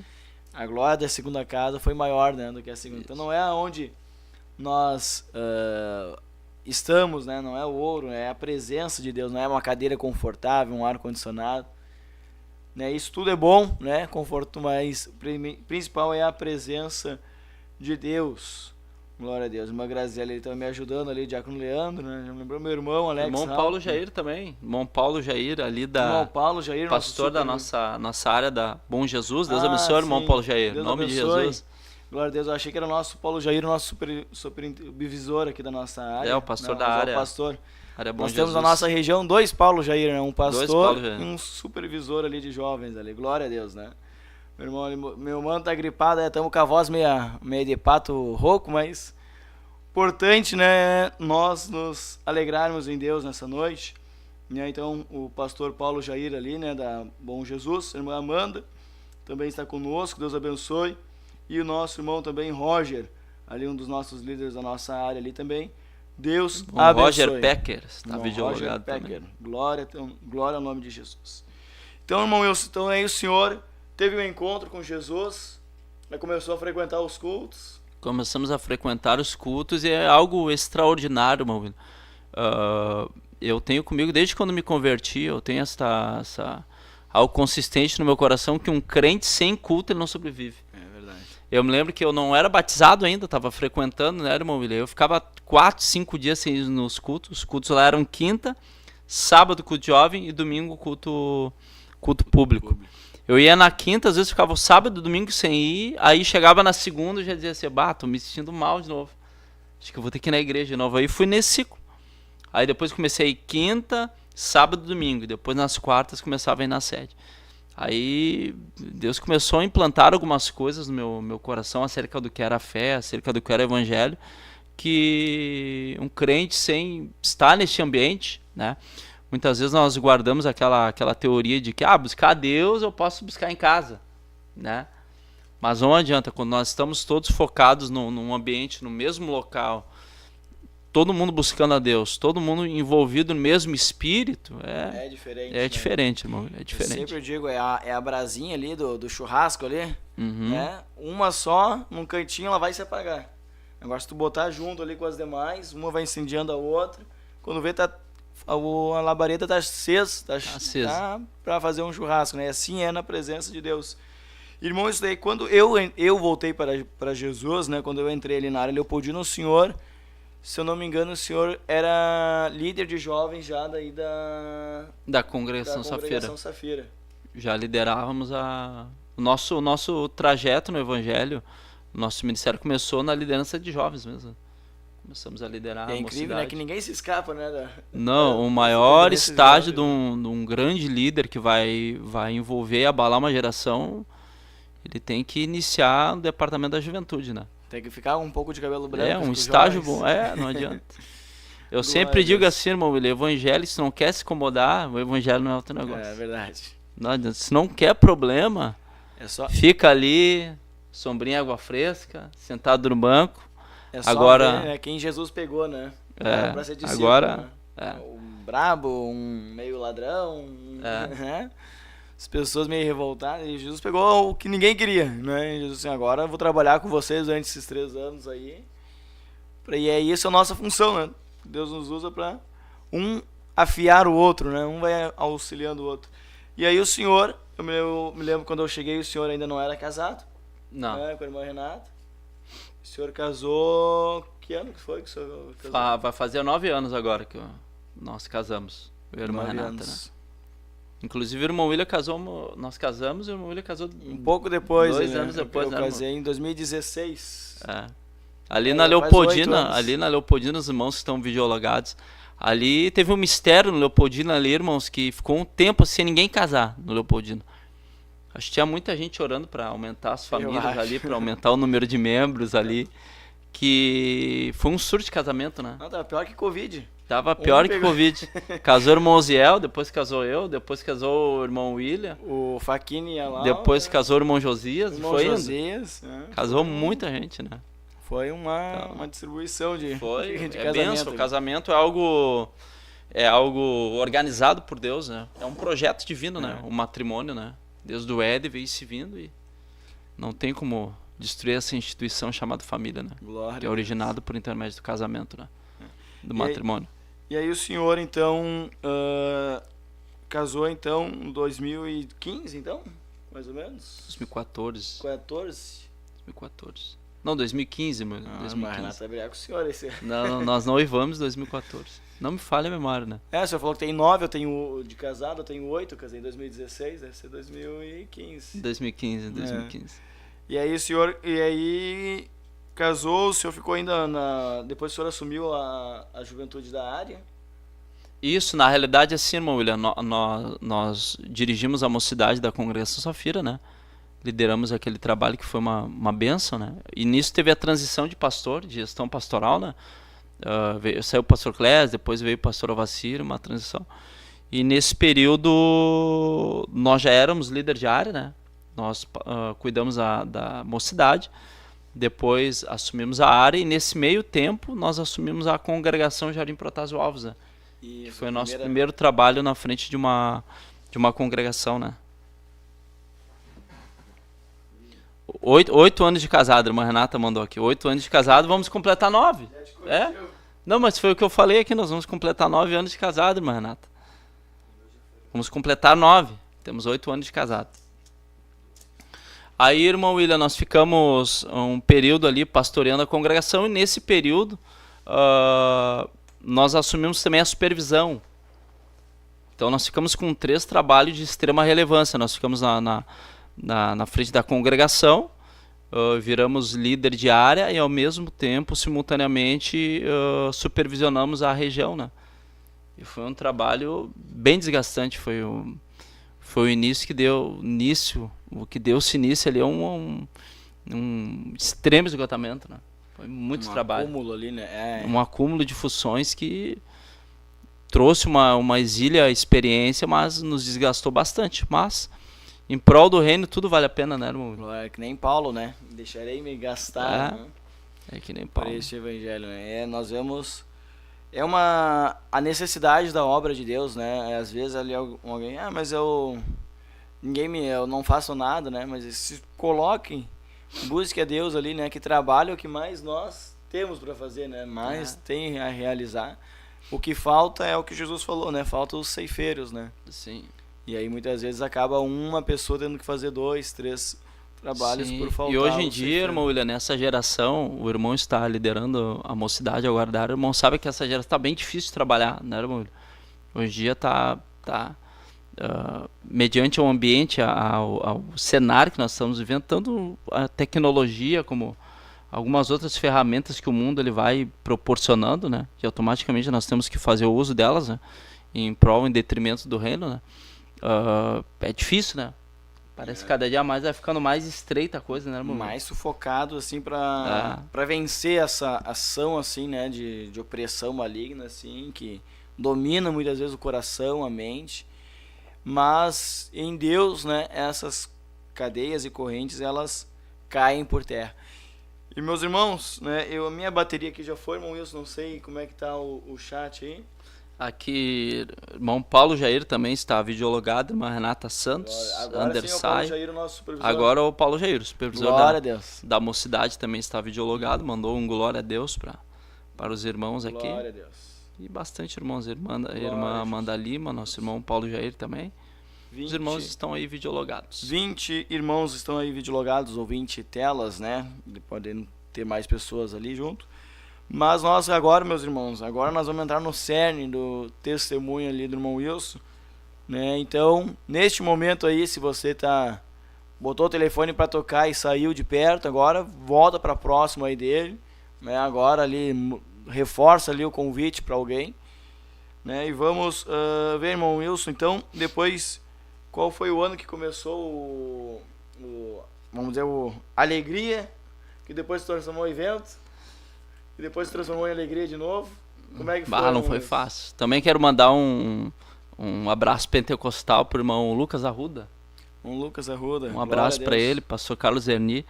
B: a glória da segunda casa foi maior, né, do que a segunda. Então não é onde nós estamos, né? Não é o ouro, é a presença de Deus, não é uma cadeira confortável, um ar condicionado, né? Isso tudo é bom, né? Conforto, mas principal é a presença de Deus. Glória a Deus. Irmã Graziela, ele estava me ajudando ali, Diácono Leandro, né? Já me lembrou meu irmão, Alex.
C: Irmão Paulo Jair também. Irmão Paulo Jair, ali
B: Irmão Paulo Jair,
C: pastor da nossa área da Bom Jesus. Deus abençoe, irmão
B: sim.
C: Paulo Jair. Em
B: Deus
C: nome de
B: abençoe.
C: Jesus.
B: Glória a Deus. Eu achei que era o nosso Paulo Jair, o nosso supervisor aqui da nossa área.
C: É, o pastor
B: Não,
C: da
B: mas é
C: área.
B: o pastor.
C: Área Bom
B: Nós
C: Jesus.
B: temos na nossa região 2 Paulo Jair, né? Um pastor
C: Paulo Jair.
B: e um supervisor ali de jovens ali. Glória a Deus, né? Meu irmão tá gripado, estamos com a voz meia de pato rouco, mas importante, né, nós nos alegrarmos em Deus nessa noite, né? Então o pastor Paulo Jair ali, né, da Bom Jesus, a irmã Amanda também está conosco, Deus abençoe, e o nosso irmão também Roger, ali um dos nossos líderes da nossa área ali também, Deus
C: O
B: abençoe.
C: Roger Pecker está
B: Irmão
C: videologado
B: Roger
C: também.
B: Pecker. Glória ao nome de Jesus. Então, irmão, então aí o senhor teve um encontro com Jesus, né, começou a frequentar os cultos.
C: Começamos a frequentar os cultos e é algo extraordinário, meu filho. Eu tenho comigo, desde quando me converti, eu tenho algo consistente no meu coração, que um crente sem culto ele não sobrevive.
B: É verdade.
C: Eu me lembro que eu não era batizado ainda, estava frequentando, né, irmão William? Eu ficava 4, 5 dias sem ir nos cultos. Os cultos lá eram quinta, sábado culto jovem e domingo culto público. Eu ia na quinta, às vezes ficava o sábado e domingo sem ir, aí chegava na segunda e já dizia assim, tô me sentindo mal de novo. Acho que eu vou ter que ir na igreja de novo. Aí fui nesse ciclo. Aí depois comecei a ir quinta, sábado e domingo. E depois nas quartas começava a ir na sede. Aí Deus começou a implantar algumas coisas no meu coração acerca do que era a fé, acerca do que era o evangelho, que um crente sem estar neste ambiente, né? Muitas vezes nós guardamos aquela teoria de que buscar a Deus eu posso buscar em casa, né? Mas não adianta, quando nós estamos todos focados num ambiente, no mesmo local, todo mundo buscando a Deus, todo mundo envolvido no mesmo espírito,
B: É diferente.
C: é
B: né?
C: diferente, irmão, é
B: Eu
C: diferente.
B: sempre digo, é a brasinha ali do churrasco ali,
C: Uhum.
B: né? Uma só, num cantinho, ela vai se apagar. Agora, se tu botar junto ali com as demais, uma vai incendiando a outra, quando vê, a labareda tá acesa,
C: Acesa.
B: tá pra fazer um churrasco, né? Assim é na presença de Deus. Irmão, isso daí, quando eu voltei para Jesus, né? Quando eu entrei ali na área Leopoldina, o senhor, se eu não me engano, o senhor era líder de jovens já daí
C: Da congregação
B: Safira.
C: Já liderávamos o nosso trajeto no evangelho. O nosso ministério começou na liderança de jovens mesmo. Começamos a liderar
B: É
C: a
B: incrível,
C: mocidade.
B: né? Que ninguém se escapa, né?
C: Não, o
B: da
C: maior
B: liderança de
C: estágio de
B: jovens,
C: um grande líder que vai envolver e abalar uma geração, ele tem que iniciar no departamento da juventude, né?
B: Tem que ficar um pouco de cabelo branco.
C: É um
B: com os
C: estágio
B: jovens.
C: bom, não adianta. Eu
B: Glória
C: sempre
B: a
C: digo
B: Deus.
C: assim, irmão, o evangelho, se não quer se incomodar, o evangelho não é outro negócio.
B: É verdade.
C: Não adianta. Se não quer problema,
B: É só,
C: fica ali, sombrinha, água fresca, sentado no banco.
B: é só
C: agora-
B: ver, né, quem Jesus pegou, né?
C: É,
B: Pra ser discípulo,
C: agora-
B: né?
C: é.
B: Um brabo, um meio ladrão, né? As pessoas meio revoltadas. E Jesus pegou o que ninguém queria, né? E Jesus assim, agora eu vou trabalhar com vocês durante esses 3 anos aí. E é isso a nossa função, né? Deus nos usa pra um afiar o outro, né? Um vai auxiliando o outro. E aí o senhor, eu me lembro quando eu cheguei, o senhor ainda não era casado,
C: Não.
B: né? Com a irmã Renata. O senhor casou... Que ano que foi que o senhor casou?
C: Vai fazer 9 anos agora que nós casamos. Eu e a irmã
B: 9
C: Renata,
B: anos.
C: né? Inclusive o irmão William casou, nós casamos e o irmão William casou
B: Um pouco depois,
C: 2
B: né?
C: anos depois,
B: eu
C: né, irmão?
B: casei em 2016.
C: É. Ali
B: É,
C: na
B: faz 8
C: Leopoldina,
B: anos.
C: ali na Leopoldina, os irmãos que estão videologados, Ali teve um mistério no Leopoldina ali, irmãos, que ficou um tempo sem ninguém casar no Leopoldina. Acho que tinha muita gente orando para aumentar as famílias ali, para aumentar o número de membros ali, que foi um surto de casamento, né?
B: Não, tava pior que Covid.
C: Tava pior que Covid. Casou o irmão Oziel, depois casou eu, depois casou o irmão William,
B: O Faquini ia lá.
C: depois casou o irmão Josias,
B: irmão
C: foi indo.
B: Josias.
C: Casou muita gente, né?
B: Foi uma distribuição de
C: Foi,
B: de
C: é benção. O
B: ali.
C: casamento é algo organizado por Deus, né? É um projeto divino, né? O matrimônio, né? Desde o Éden veio se vindo e não tem como destruir essa instituição chamada família, né?
B: Glória.
C: Que é originado por intermédio do casamento, né? Do matrimônio.
B: E aí o senhor, então, casou, então, em 2015, então? Mais ou menos?
C: 2014.
B: 14?
C: 2014. Não, 2015, meu.
B: Mas
C: 2015.
B: Renata vai brigar com o senhor esse.
C: Não, nós noivamos em 2014. Não me falha a memória, né?
B: O senhor falou que tem 9, eu tenho de casado, eu tenho 8, eu casei em 2016, deve ser 2015.
C: 2015.
B: E aí o senhor, casou, o senhor ficou ainda depois o senhor assumiu a juventude da área?
C: Isso, na realidade, assim, irmão William, nós dirigimos a mocidade da Congregação Safira, né? Lideramos aquele trabalho que foi uma bênção, né? E nisso teve a transição de pastor, de gestão pastoral, né? Saiu o pastor Clés, depois veio o pastor Alvacir, uma transição. E nesse período nós já éramos líder de área, né? Nós cuidamos da mocidade, depois assumimos a área e nesse meio tempo nós assumimos a congregação Jardim Protásio Alves, né? Que foi o nosso primeiro trabalho na frente de uma congregação, né? 8 anos de casado, a irmã Renata mandou aqui. 8 anos de casado, vamos completar 9. É? Não, mas foi o que eu falei aqui, nós vamos completar 9 anos de casado, irmã Renata. Vamos completar 9. Temos 8 anos de casado. Aí, irmão William, nós ficamos um período ali pastoreando a congregação e nesse período nós assumimos também a supervisão. Então nós ficamos com 3 trabalhos de extrema relevância. Nós ficamos na frente da congregação, viramos líder de área e ao mesmo tempo, simultaneamente, supervisionamos a região, né? E foi um trabalho bem desgastante, foi o início que deu esse início ali é um extremo esgotamento, né? Foi muito trabalho. Um acúmulo ali, né? Um acúmulo de funções que trouxe uma exília experiência, mas nos desgastou bastante. Mas em prol do reino tudo vale a pena, né, irmão?
B: É que nem Paulo, né? Deixarei me gastar, né?
C: É que nem Paulo.
B: Por este evangelho, né? Nós vemos a necessidade da obra de Deus, né? Às vezes ali alguém, mas eu não faço nada, né? Mas se coloquem, busque a Deus ali, né? Que trabalho é o que mais nós temos para fazer, né? Mais tem a realizar. O que falta é o que Jesus falou, né? Falta os ceifeiros, né?
C: Sim.
B: E aí muitas vezes acaba uma pessoa tendo que fazer 2, 3 trabalhos por faltar.
C: E hoje em dia, irmão William, nessa geração, o irmão está liderando a mocidade ao guardar, o irmão sabe que essa geração está bem difícil de trabalhar, né, irmão William? Hoje em dia está mediante o ambiente, ao cenário que nós estamos vivendo, tanto a tecnologia como algumas outras ferramentas que o mundo ele vai proporcionando, né? Que automaticamente nós temos que fazer o uso delas, né? Em detrimento do reino, né? É difícil, né? Parece que cada dia mais vai ficando mais estreita a coisa, né, irmão?
B: Mais sufocado, assim, para vencer essa ação, assim, né, de opressão maligna, assim, que domina muitas vezes o coração, a mente. Mas em Deus, né, essas cadeias e correntes, elas caem por terra. E meus irmãos, né, a minha bateria aqui já foi, irmão Wilson, não sei como é que tá o chat aí.
C: Aqui, irmão Paulo Jair também está videologado, irmã Renata Santos,
B: agora sim, o Paulo Jair, o nosso supervisor.
C: Agora o Paulo Jair, o supervisor da mocidade, também está videologado, mandou um glória a Deus para os irmãos aqui.
B: Glória a Deus.
C: E bastante irmãos, irmã Amanda Lima, nosso irmão Paulo Jair também. Os irmãos estão aí videologados. 20
B: irmãos estão aí videologados, ou 20 telas, né? Podem ter mais pessoas ali junto. Mas nós agora, meus irmãos, nós vamos entrar no cerne do testemunho ali do irmão Wilson, né? Então, neste momento aí, se você botou o telefone para tocar e saiu de perto, agora volta para próximo aí dele, né? Agora ali reforça ali o convite para alguém né? E vamos ver, irmão Wilson, então, depois, qual foi o ano que começou vamos dizer, Alegria, que depois se transformou em Evento, e depois se transformou em Alegria de novo? Como é que foi?
C: Não foi fácil. Também quero mandar um abraço pentecostal pro irmão Lucas Arruda.
B: Lucas Arruda.
C: Um abraço para ele, pastor Carlos Erni.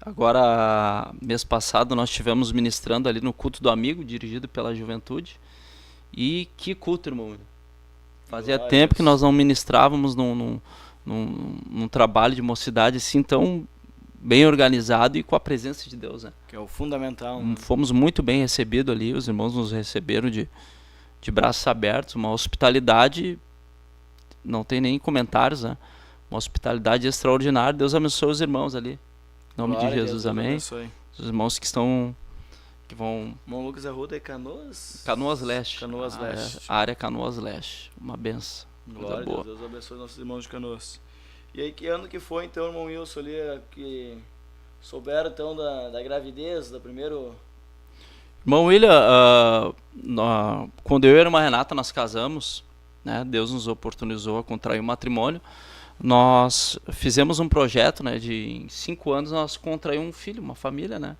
C: Agora, mês passado, nós estivemos ministrando ali no culto do amigo, dirigido pela juventude. E que culto, irmão. Fazia tempo que nós não ministrávamos num trabalho de mocidade assim tão bem organizado e com a presença de Deus, né?
B: Que é o fundamental. Né?
C: Fomos muito bem recebidos ali, os irmãos nos receberam de braços abertos, uma hospitalidade, não tem nem comentários, né? Uma hospitalidade extraordinária. Deus abençoe os irmãos ali. Em nome de Jesus, amém. Os irmãos que vão...
B: Irmão Lucas Arruda é Canoas?
C: Canoas Leste.
B: Canoas Leste.
C: A área Canoas Leste. Uma benção.
B: Glória a Deus. Deus abençoe nossos irmãos de Canoas. E aí, que ano que foi, então, irmão Wilson, ali, que souberam, então, da gravidez, da primeiro...
C: Irmão William, quando eu e a irmã Renata nós casamos, né, Deus nos oportunizou a contrair um matrimônio, nós fizemos um projeto, né, em 5 anos nós contraímos um filho, uma família, né?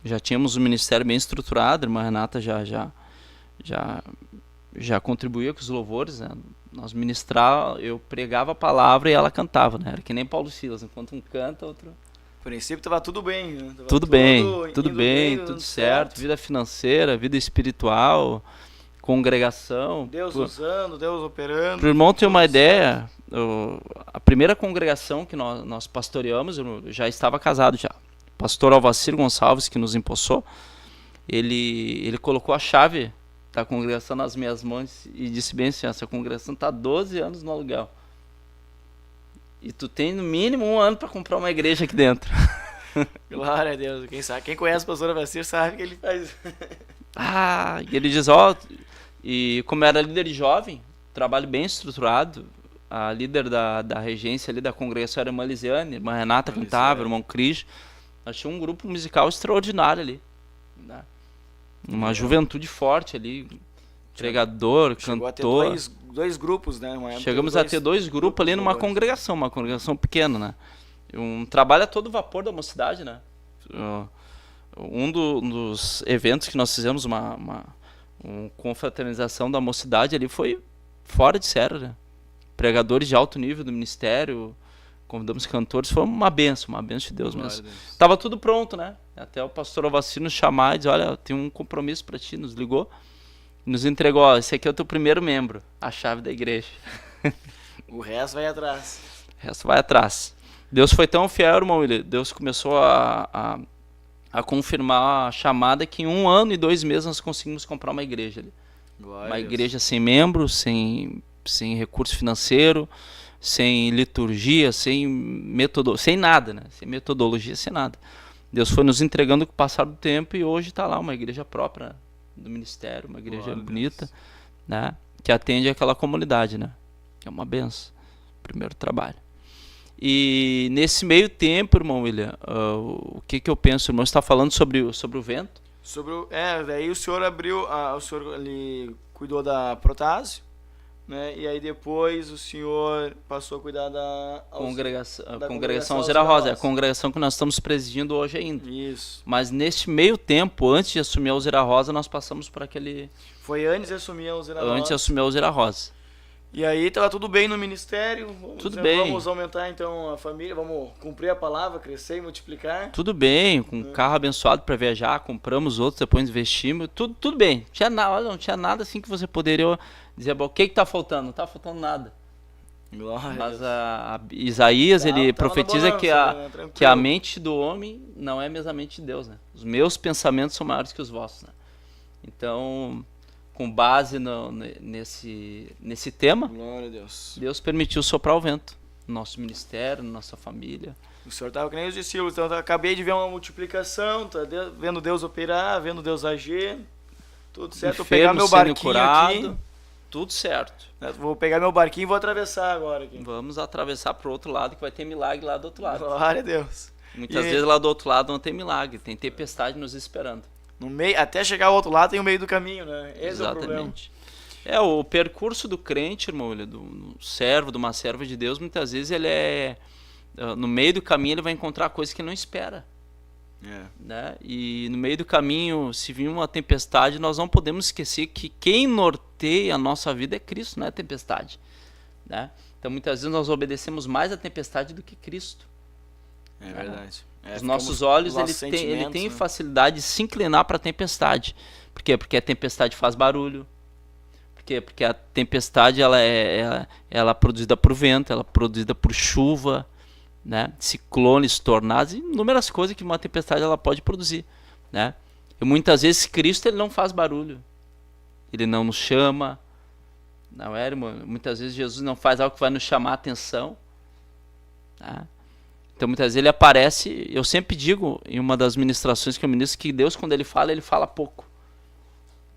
C: Já tínhamos um ministério bem estruturado, a irmã Renata já contribuía com os louvores, né? Nós eu pregava a palavra e ela cantava, né? Era que nem Paulo Silas, enquanto um canta, outro...
B: A princípio estava tudo bem, né?
C: Tudo bem, tudo certo. Vida financeira, vida espiritual, congregação.
B: Deus usando, Deus operando.
C: Para o irmão ter uma ideia, a primeira congregação que nós pastoreamos, eu já estava casado já. O pastor Alvacir Gonçalves, que nos empossou, ele colocou a chave da congregação nas minhas mãos e disse bem assim, essa congregação está há 12 anos no aluguel. E tu tem no mínimo 1 ano para comprar uma igreja aqui dentro.
B: Glória a Deus. Quem conhece o pastor Alvacir sabe que ele faz.
C: E ele diz, e como era líder de jovem, trabalho bem estruturado, a líder da regência ali da congregação era a irmã Lisiane, a irmã Renata cantava, o irmão Cris. Nós tínhamos um grupo musical extraordinário ali. Né? Uma juventude forte ali, pregador,
B: Chegou
C: cantor.
B: A ter dois grupos, né?
C: Chegamos a ter 2 grupos ali numa congregação, uma congregação pequena, né? Um trabalho a todo vapor da mocidade, né? Um dos eventos que nós fizemos, uma confraternização da mocidade ali, foi fora de sério, né? Pregadores de alto nível do ministério, convidamos cantores, foi uma benção de Deus mesmo. Tava tudo pronto, né? Até o pastor Alvacir nos chamar e dizer, olha, tem um compromisso para ti, nos ligou. Nos entregou, esse aqui é o teu primeiro membro, a chave da igreja.
B: O resto vai atrás.
C: O resto vai atrás. Deus foi tão fiel, irmão William. Deus começou a confirmar a chamada que em 1 ano e 2 meses nós conseguimos comprar uma igreja ali. Uma igreja sem membros, sem recurso financeiro, sem liturgia, sem nada, né? Sem metodologia, sem nada. Deus foi nos entregando com o passar do tempo e hoje está lá uma igreja própria do ministério, uma igreja bonita, né, que atende aquela comunidade, né, é uma benção, primeiro trabalho. E nesse meio tempo, irmão William, o que eu penso, irmão, você está falando sobre o vento?
B: Daí o senhor o senhor ali cuidou da Protásio, né, e aí depois o senhor passou a cuidar da
C: congregação Alzira Rosa, é a congregação que nós estamos presidindo hoje ainda.
B: Isso.
C: Mas neste meio tempo, antes de assumir a Alzira Rosa, nós passamos por aquele...
B: Foi antes de assumir a Alzira Rosa?
C: Antes de assumir a Alzira Rosa.
B: E aí estava tudo bem no ministério?
C: Bem.
B: Vamos aumentar então a família, vamos cumprir a palavra, crescer e multiplicar?
C: Tudo bem, com um carro abençoado para viajar, compramos outros, depois investimos, tudo bem. Não tinha nada assim que você poderia dizer, o que está faltando? Não está faltando nada.
B: Glória.
C: Mas Isaías, ele profetiza que a mente do homem não é a mesma mente de Deus, né? Os meus pensamentos são maiores que os vossos, né? Então, com base nesse tema,
B: glória a Deus.
C: Deus permitiu soprar o vento no nosso ministério, na nossa família.
B: O senhor estava que nem os discípulos, então eu acabei de ver uma multiplicação, vendo Deus operar, vendo Deus agir, tudo certo. Vou pegar meu barquinho curado, aqui.
C: Tudo certo.
B: Vou pegar meu barquinho e vou atravessar agora aqui.
C: Vamos atravessar para o outro lado, que vai ter milagre lá do outro lado.
B: Glória a Deus.
C: Muitas vezes lá do outro lado não tem milagre, tem tempestade nos esperando.
B: Até chegar ao outro lado tem o meio do caminho, né? Esse
C: Exatamente.
B: é o problema.
C: O percurso do crente, irmão, do servo, de uma serva de Deus, muitas vezes ele no meio do caminho ele vai encontrar coisas que ele não espera. Né? E no meio do caminho, se vir uma tempestade, nós não podemos esquecer que quem norteia a nossa vida é Cristo, não é a tempestade. Né? Então muitas vezes nós obedecemos mais a tempestade do que Cristo.
B: É verdade.
C: Os nossos olhos ele tem facilidade de se inclinar para a tempestade. Por quê? Porque a tempestade faz barulho. Por quê? Porque a tempestade ela é produzida por vento, ela é produzida por chuva, né? Ciclones, tornados, inúmeras coisas que uma tempestade ela pode produzir, né? E muitas vezes Cristo ele não faz barulho, ele não nos chama, não é, irmão? Muitas vezes Jesus não faz algo que vai nos chamar a atenção, tá? Então muitas vezes ele aparece. Eu sempre digo em uma das ministrações que eu ministro que Deus, quando ele fala pouco.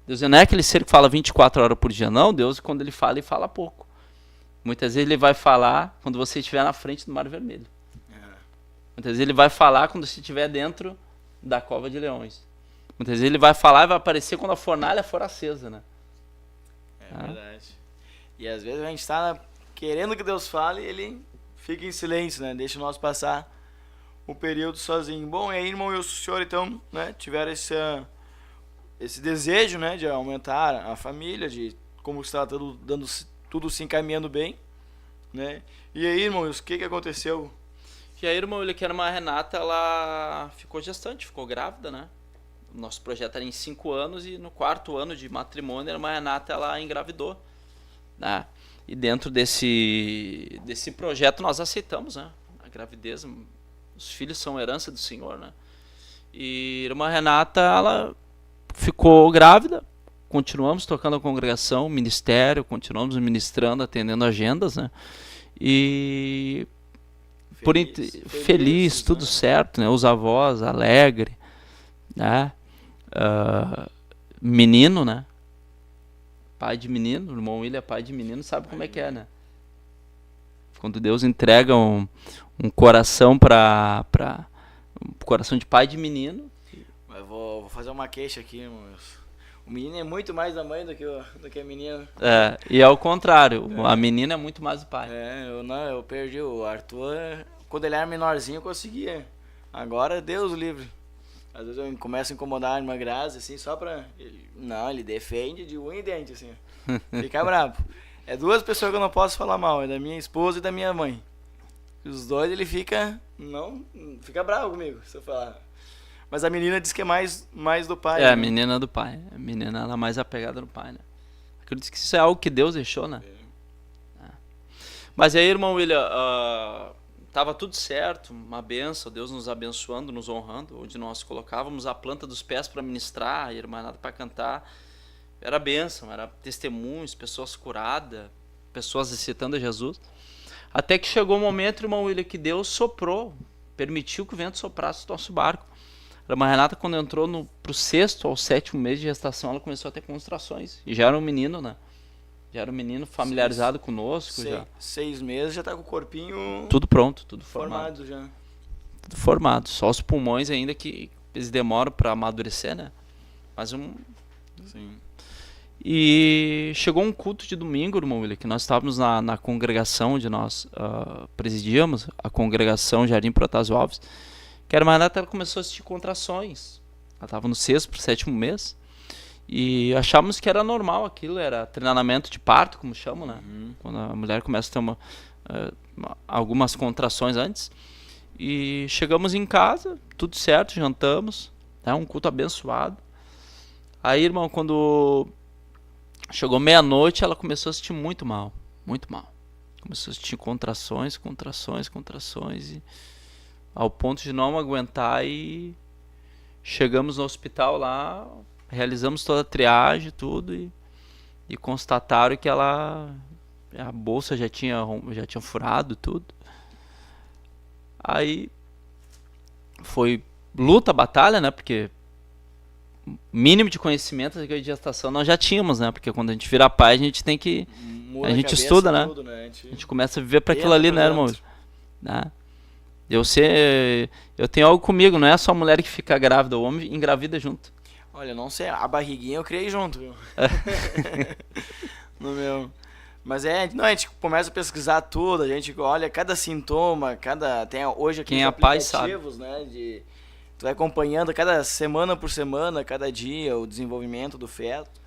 C: Deus não é aquele ser que fala 24 horas por dia, não. Deus, quando ele fala pouco. Muitas vezes ele vai falar quando você estiver na frente do Mar Vermelho. Muitas vezes ele vai falar quando você estiver dentro da cova de leões. Muitas vezes ele vai falar e vai aparecer quando a fornalha for acesa, né?
B: É verdade. E às vezes a gente está querendo que Deus fale e ele fica em silêncio, né? Deixa nós passar o período sozinho. Bom, e aí, irmão, e o senhor então, né, tiveram esse desejo, né, de aumentar a família, de como está tudo se encaminhando bem, né? E aí, irmãos, o que aconteceu?
C: E aí, irmão, que era uma Renata, ela ficou gestante, ficou grávida, né? O nosso projeto era em 5 anos e no 4º ano de matrimônio, a irmã Renata, ela engravidou, né? E dentro desse projeto nós aceitamos, né? A gravidez, os filhos são herança do Senhor, né? E a irmã Renata, ela ficou grávida, continuamos tocando a congregação, ministério, continuamos ministrando, atendendo agendas, né? E feliz, tudo, né? Certo, né? Os avós, alegre, né? Menino, né? Pai de menino, o irmão William é pai de menino, sabe como é que é, né? Quando Deus entrega um coração um coração de pai de menino.
B: Eu vou fazer uma queixa aqui, irmãos. O menino é muito mais da mãe do que a menina.
C: E ao contrário, a menina é muito mais do pai.
B: Eu perdi o Arthur. Quando ele era menorzinho eu conseguia. Agora, Deus o livre. Às vezes eu começo a incomodar a irmã Grazi, assim, só pra... ele defende de unha e dente, assim. Fica bravo. É 2 pessoas que eu não posso falar mal. É da minha esposa e da minha mãe. Os 2 ele fica bravo comigo, se eu falar. Mas a menina diz que é mais do pai.
C: A menina do pai. A menina ela é mais apegada no pai, né? Acredito que isso é algo que Deus deixou, né? Mas aí, irmão William, tava tudo certo, uma benção, Deus nos abençoando, nos honrando, onde nós colocávamos a planta dos pés para ministrar, a irmã nada para cantar. Era bênção, era testemunhos, pessoas curadas, pessoas recitando a Jesus. Até que chegou o momento, irmão William, que Deus soprou, permitiu que o vento soprasse o nosso barco. A irmã Renata, quando entrou pro 6º ao 7º mês de gestação, ela começou a ter contrações. E já era um menino, né? Já era um menino familiarizado conosco.
B: 6 meses, já tá com o corpinho...
C: Tudo pronto, tudo formado.
B: Já.
C: Tudo formado. Só os pulmões ainda que eles demoram para amadurecer, né? Mas
B: Sim.
C: E chegou um culto de domingo, irmão William, que nós estávamos na congregação onde nós presidíamos, a congregação Jardim Protásio Alves, que a irmã Renata ela começou a assistir contrações. Ela estava no 6º pro 7º mês. E achávamos que era normal aquilo, era treinamento de parto, como chamam, né? Quando a mulher começa a ter algumas contrações antes. E chegamos em casa, tudo certo, jantamos, né? Um culto abençoado. Aí, irmão, quando chegou meia-noite, ela começou a sentir muito mal, muito mal. Começou a sentir contrações, e ao ponto de não aguentar, e chegamos no hospital lá, realizamos toda a triagem, tudo, e constataram que a bolsa já tinha furado, tudo. Aí foi luta, batalha, né? Porque mínimo de conhecimento de gestação nós já tínhamos, né? Porque quando a gente vira pai, a gente tem que... a gente estuda, né?
B: Tudo, né?
C: A gente começa a viver para aquilo ali, né, irmão? Né? Eu tenho algo comigo, não é só a mulher que fica grávida, o homem engravida junto.
B: Olha, não sei, a barriguinha eu criei junto, viu? No meu. Mas não, a gente começa a pesquisar tudo, a gente olha cada sintoma, tem hoje aqui
C: Quem
B: os
C: é pai sabe.
B: aplicativos, né, tu vai acompanhando cada semana por semana, cada dia, o desenvolvimento do feto.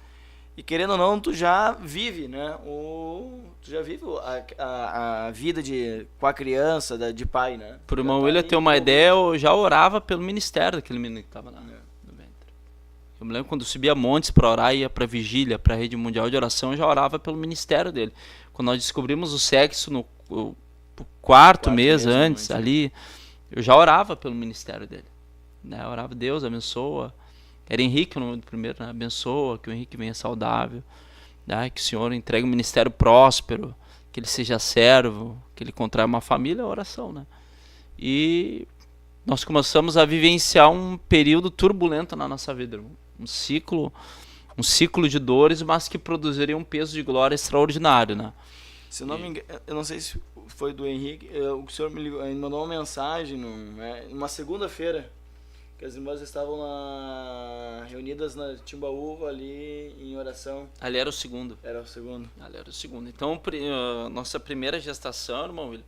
B: E querendo ou não, tu já vive, né, a vida com a criança, de pai, né?
C: Pro
B: Já
C: irmão
B: tá
C: William
B: ali
C: ter uma
B: envolvido.
C: ideia, eu já orava pelo ministério daquele menino que tava lá no ventre. Eu me lembro quando eu subia montes para orar, ia para vigília, para a rede mundial de oração, eu já orava pelo ministério dele. Quando nós descobrimos o sexo no quarto mês antes, ali, eu já orava pelo ministério dele. Né? Eu orava, Deus abençoa. Era Henrique o nome do primeiro, né? Abençoa, que o Henrique venha saudável, né? Que o Senhor entregue um ministério próspero, que ele seja servo, que ele contraia uma família, é oração, né? E nós começamos a vivenciar um período turbulento na nossa vida, irmão. Um ciclo de dores, mas que produziria um peso de glória extraordinário, né?
B: Se eu não me engano, eu não sei se foi do Henrique, o senhor me mandou uma mensagem numa segunda-feira, que as irmãs estavam reunidas na Timbaúva ali em oração.
C: Ali era o segundo.
B: Era o segundo.
C: Ali era o segundo. Então, nossa primeira gestação, irmão William,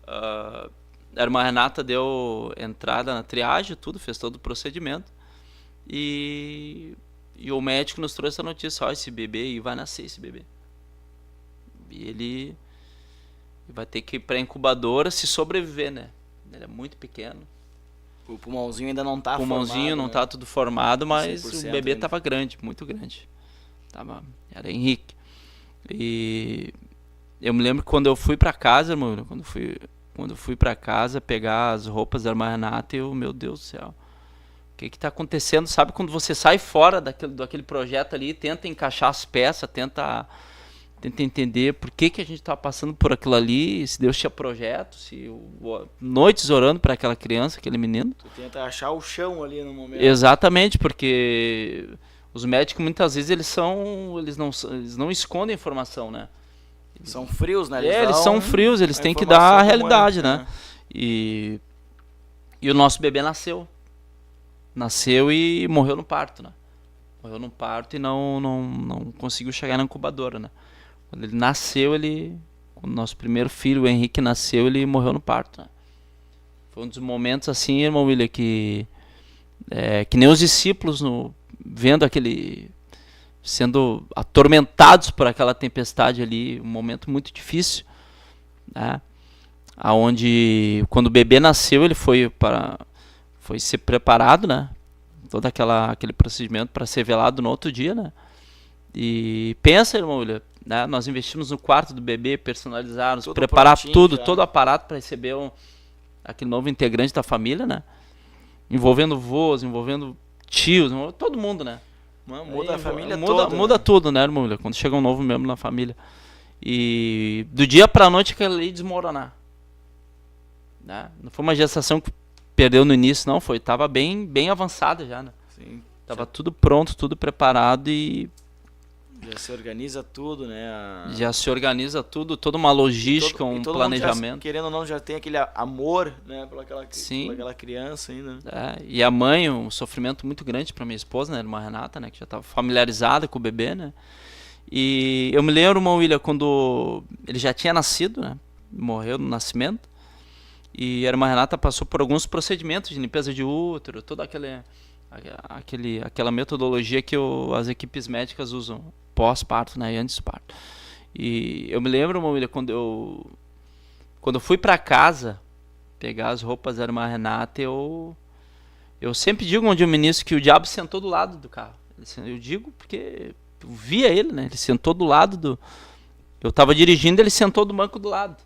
C: a irmã Renata deu entrada na triagem, tudo, fez todo o procedimento. E o médico nos trouxe a notícia, esse bebê aí vai nascer, esse bebê. E ele vai ter que ir pra incubadora se sobreviver, né? Ele é muito pequeno.
B: O pulmãozinho ainda não tá formado.
C: O pulmãozinho não tá tudo formado, mas o bebê
B: ainda
C: tava grande, muito grande. Era Henrique. E eu me lembro que quando eu fui pra casa, irmão, quando eu fui pra casa pegar as roupas da irmã Renata, meu Deus do céu. O que tá acontecendo? Sabe quando você sai fora daquele projeto ali, tenta encaixar as peças, tenta entender por que a gente tá passando por aquilo ali, se Deus tinha projeto, noites orando para aquela criança, aquele menino.
B: Tu tenta achar o chão ali no momento.
C: Exatamente, porque os médicos muitas vezes eles não escondem informação, né?
B: São frios, né?
C: Eles são frios, eles têm que dar a realidade, né? E o nosso bebê nasceu e morreu no parto, né? Morreu no parto e não conseguiu chegar na incubadora, né? Quando ele nasceu, quando o nosso primeiro filho, o Henrique, nasceu, ele morreu no parto, né? Foi um dos momentos assim, irmão William, que nem os discípulos vendo sendo atormentados por aquela tempestade ali, um momento muito difícil, né? Aonde quando o bebê nasceu, ele foi ser preparado, né? Todo aquele procedimento para ser velado no outro dia, né? E pensa, irmão William, né? Nós investimos no quarto do bebê, personalizar, preparar todo o aparato para receber aquele novo integrante da família, né? Envolvendo avós, envolvendo tios, todo mundo, né?
B: Muda a família toda.
C: Muda tudo, né, irmão William? Quando chega um novo membro na família. E do dia pra noite aquela lei desmoronar. Né? Não foi uma gestação que perdeu no início, não. Tava bem avançada já, né?
B: Sim.
C: Tava tudo pronto, tudo preparado e...
B: Já se organiza tudo, né?
C: Já se organiza tudo, toda uma logística, um planejamento.
B: Querendo ou não, já tem aquele amor, né? Pelaquela criança ainda.
C: E a mãe, um sofrimento muito grande para minha esposa, né? A irmã Renata, né? Que já estava familiarizada com o bebê, né? E eu me lembro, irmão William, quando ele já tinha nascido, né? Morreu no nascimento. E a irmã Renata passou por alguns procedimentos de limpeza de útero, toda aquela metodologia que as equipes médicas usam pós-parto, né, e antes do parto. E eu me lembro, William, quando eu fui para casa pegar as roupas da irmã Renata, eu sempre digo onde eu ministro que o diabo sentou do lado do carro. Eu digo porque eu via ele, né? Ele sentou do lado eu estava dirigindo, ele sentou do banco do lado.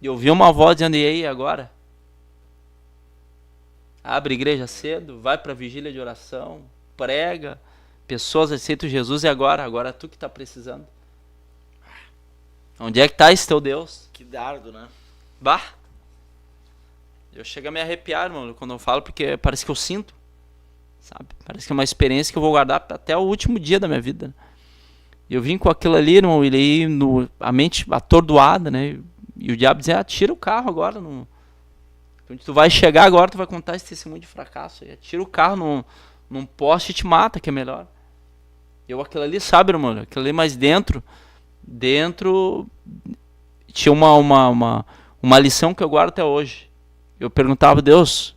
C: E eu vi uma voz dizendo: e aí, agora? Abre igreja cedo, vai para vigília de oração, prega, pessoas aceitam Jesus, e agora tu que está precisando. Onde é que está esse teu Deus?
B: Que dardo, né?
C: Bah! Eu chego a me arrepiar, irmão, quando eu falo, porque parece que eu sinto, sabe? Parece que é uma experiência que eu vou guardar até o último dia da minha vida. E eu vim com aquilo ali, irmão, e aí a mente atordoada, né? E o diabo dizia: tira o carro agora, tu vai chegar agora, tu vai contar esse testemunho de fracasso. Tira o carro num poste te mata, que é melhor. Eu aquilo ali, sabe, irmão? Aquilo ali mais dentro tinha uma lição que eu guardo até hoje. Eu perguntava, Deus,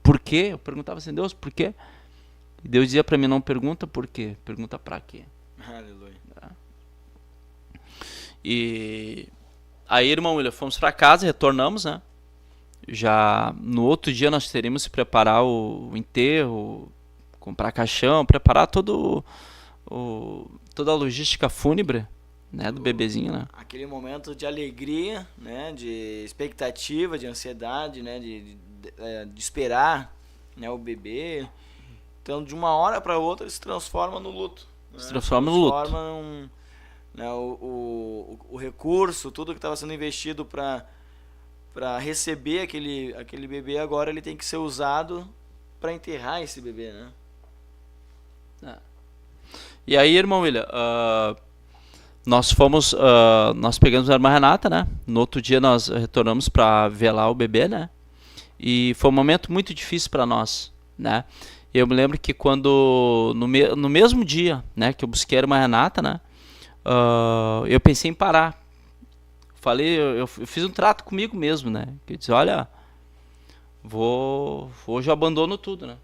C: por quê? Eu perguntava assim, Deus, por quê? E Deus dizia pra mim, não pergunta por quê, pergunta pra quê.
B: Aleluia.
C: E aí, irmão William, fomos pra casa, retornamos, né? Já no outro dia nós teríamos que preparar o enterro, comprar caixão, preparar toda a logística fúnebre, né, do bebezinho, né?
B: Aquele momento de alegria, né, de expectativa, de ansiedade, né, de esperar, né, o bebê. Então, de uma hora para outra, ele se transforma no luto. Né?
C: Se transforma no luto.
B: Transforma né, o recurso, tudo que estava sendo investido para receber aquele bebê, agora ele tem que ser usado para enterrar esse bebê, né?
C: E aí, irmão William, nós pegamos a irmã Renata, né? No outro dia nós retornamos para velar o bebê, né? E foi um momento muito difícil para nós, né? Eu me lembro que quando, no mesmo dia, né, que eu busquei a irmã Renata, né? Eu pensei em parar. Eu fiz um trato comigo mesmo, né? Que eu disse, olha, hoje eu abandono tudo, né?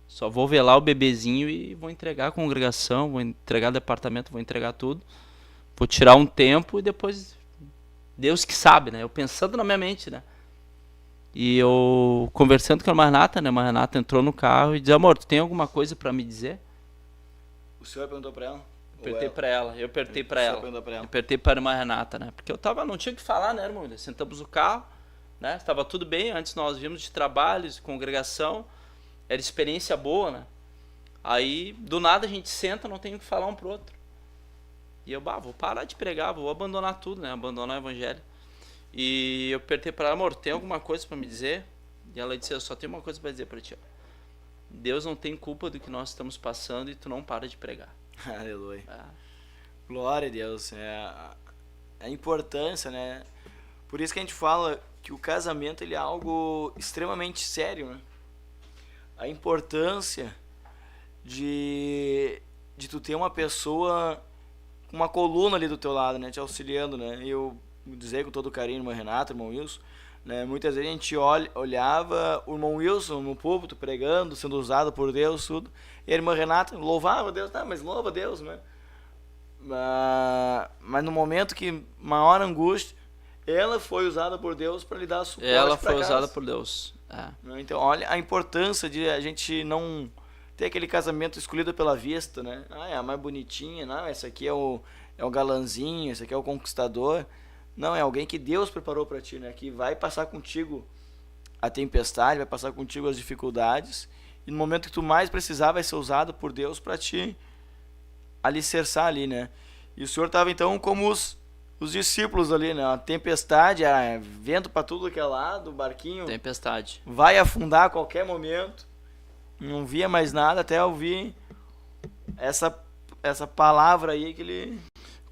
C: Só vou velar o bebezinho e vou entregar a congregação, vou entregar departamento, vou entregar tudo. Vou tirar um tempo e depois Deus que sabe, né? Eu pensando na minha mente, né? E eu conversando com a irmã Renata, né? A irmã Renata entrou no carro e disse, amor, tu tem alguma coisa pra me dizer?
B: O senhor perguntou pra ela?
C: Eu apertei pra ela. Eu apertei pra ela.
B: Pra ela.
C: Apertei pra irmã Renata, né? Porque não tinha o que falar, né, irmão? Sentamos no carro, né? Estava tudo bem. Antes nós vimos de trabalhos, de congregação. Era experiência boa, né? Aí, do nada, a gente senta, não tem o que falar um pro outro. E eu, vou parar de pregar, vou abandonar tudo, né? Abandonar o evangelho. E eu apertei pra ela, amor, tem alguma coisa pra me dizer? E ela disse, eu só tenho uma coisa pra dizer pra ti. Deus não tem culpa do que nós estamos passando e tu não para de pregar.
B: Aleluia. Glória a Deus. A importância, né? Por isso que a gente fala que o casamento ele é algo extremamente sério, né? A importância de tu ter uma pessoa com uma coluna ali do teu lado, né? Te auxiliando, né? Eu dizer com todo carinho, irmão Renato, irmão Wilson, né? Muitas vezes a gente olhava o irmão Wilson no púlpito pregando, sendo usado por Deus, tudo. E a irmã Renata louvava Deus, mas louva Deus, né? Mas no momento que maior angústia, ela foi usada por Deus para lhe dar suporte.
C: Ela foi usada por Deus.
B: Então, olha a importância de a gente não ter aquele casamento escolhido pela vista, né? É a mais bonitinha, não, esse aqui é o galanzinho, esse aqui é o conquistador. Não, é alguém que Deus preparou para ti, né? Que vai passar contigo a tempestade, vai passar contigo as dificuldades. E no momento que tu mais precisar, vai ser usado por Deus para te alicerçar ali, né? E o Senhor estava então como os discípulos ali, né? A tempestade, vento para tudo que é lado, o barquinho
C: Tempestade.
B: vai afundar a qualquer momento. Não via mais nada até ouvir essa palavra aí que ele...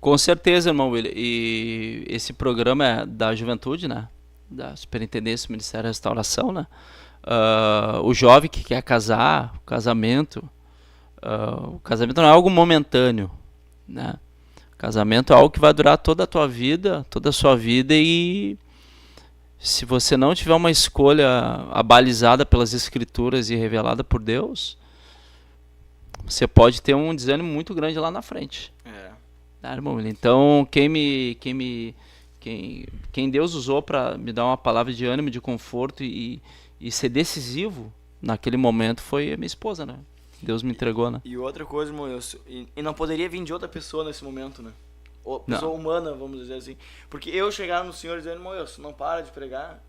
C: Com certeza, irmão William. E esse programa é da juventude, né? Da Superintendência do Ministério da Restauração, né? O jovem que quer casar, o casamento não é algo momentâneo, né? O casamento é algo que vai durar toda a tua vida, toda a sua vida, e se você não tiver uma escolha abalizada pelas Escrituras e revelada por Deus, você pode ter um desânimo muito grande lá na frente. Irmão, então quem Deus usou para me dar uma palavra de ânimo, de conforto e ser decisivo naquele momento foi a minha esposa, né? Deus me entregou, né?
B: E outra coisa, irmão, e não poderia vir de outra pessoa nesse momento, né? Ou pessoa humana, vamos dizer assim. Porque eu chegar no Senhor dizendo, irmão, não para de pregar,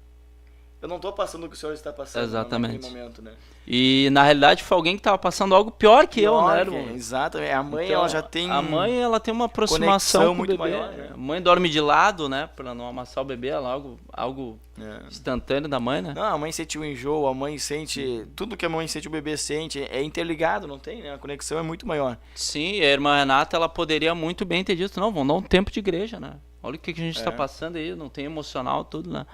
B: eu não estou passando o que o Senhor está passando.
C: Exatamente.
B: Naquele momento, né?
C: E na realidade foi alguém que estava passando algo pior que eu, né, irmão?
B: Exatamente. A mãe,
C: então,
B: ela já tem...
C: A mãe, ela tem uma aproximação com
B: muito
C: o bebê.
B: maior, né?
C: A mãe dorme de lado, né? Pra não amassar o bebê, ela algo instantâneo da mãe, né?
B: Não, a mãe sente o enjoo, a mãe sente... Tudo que a mãe sente, o bebê sente. É interligado, não tem, né? A conexão é muito maior.
C: Sim, a irmã Renata, ela poderia muito bem ter dito, não, vamos dar um tempo de igreja, né? Olha o que a gente está passando aí, não tem emocional, tudo, né?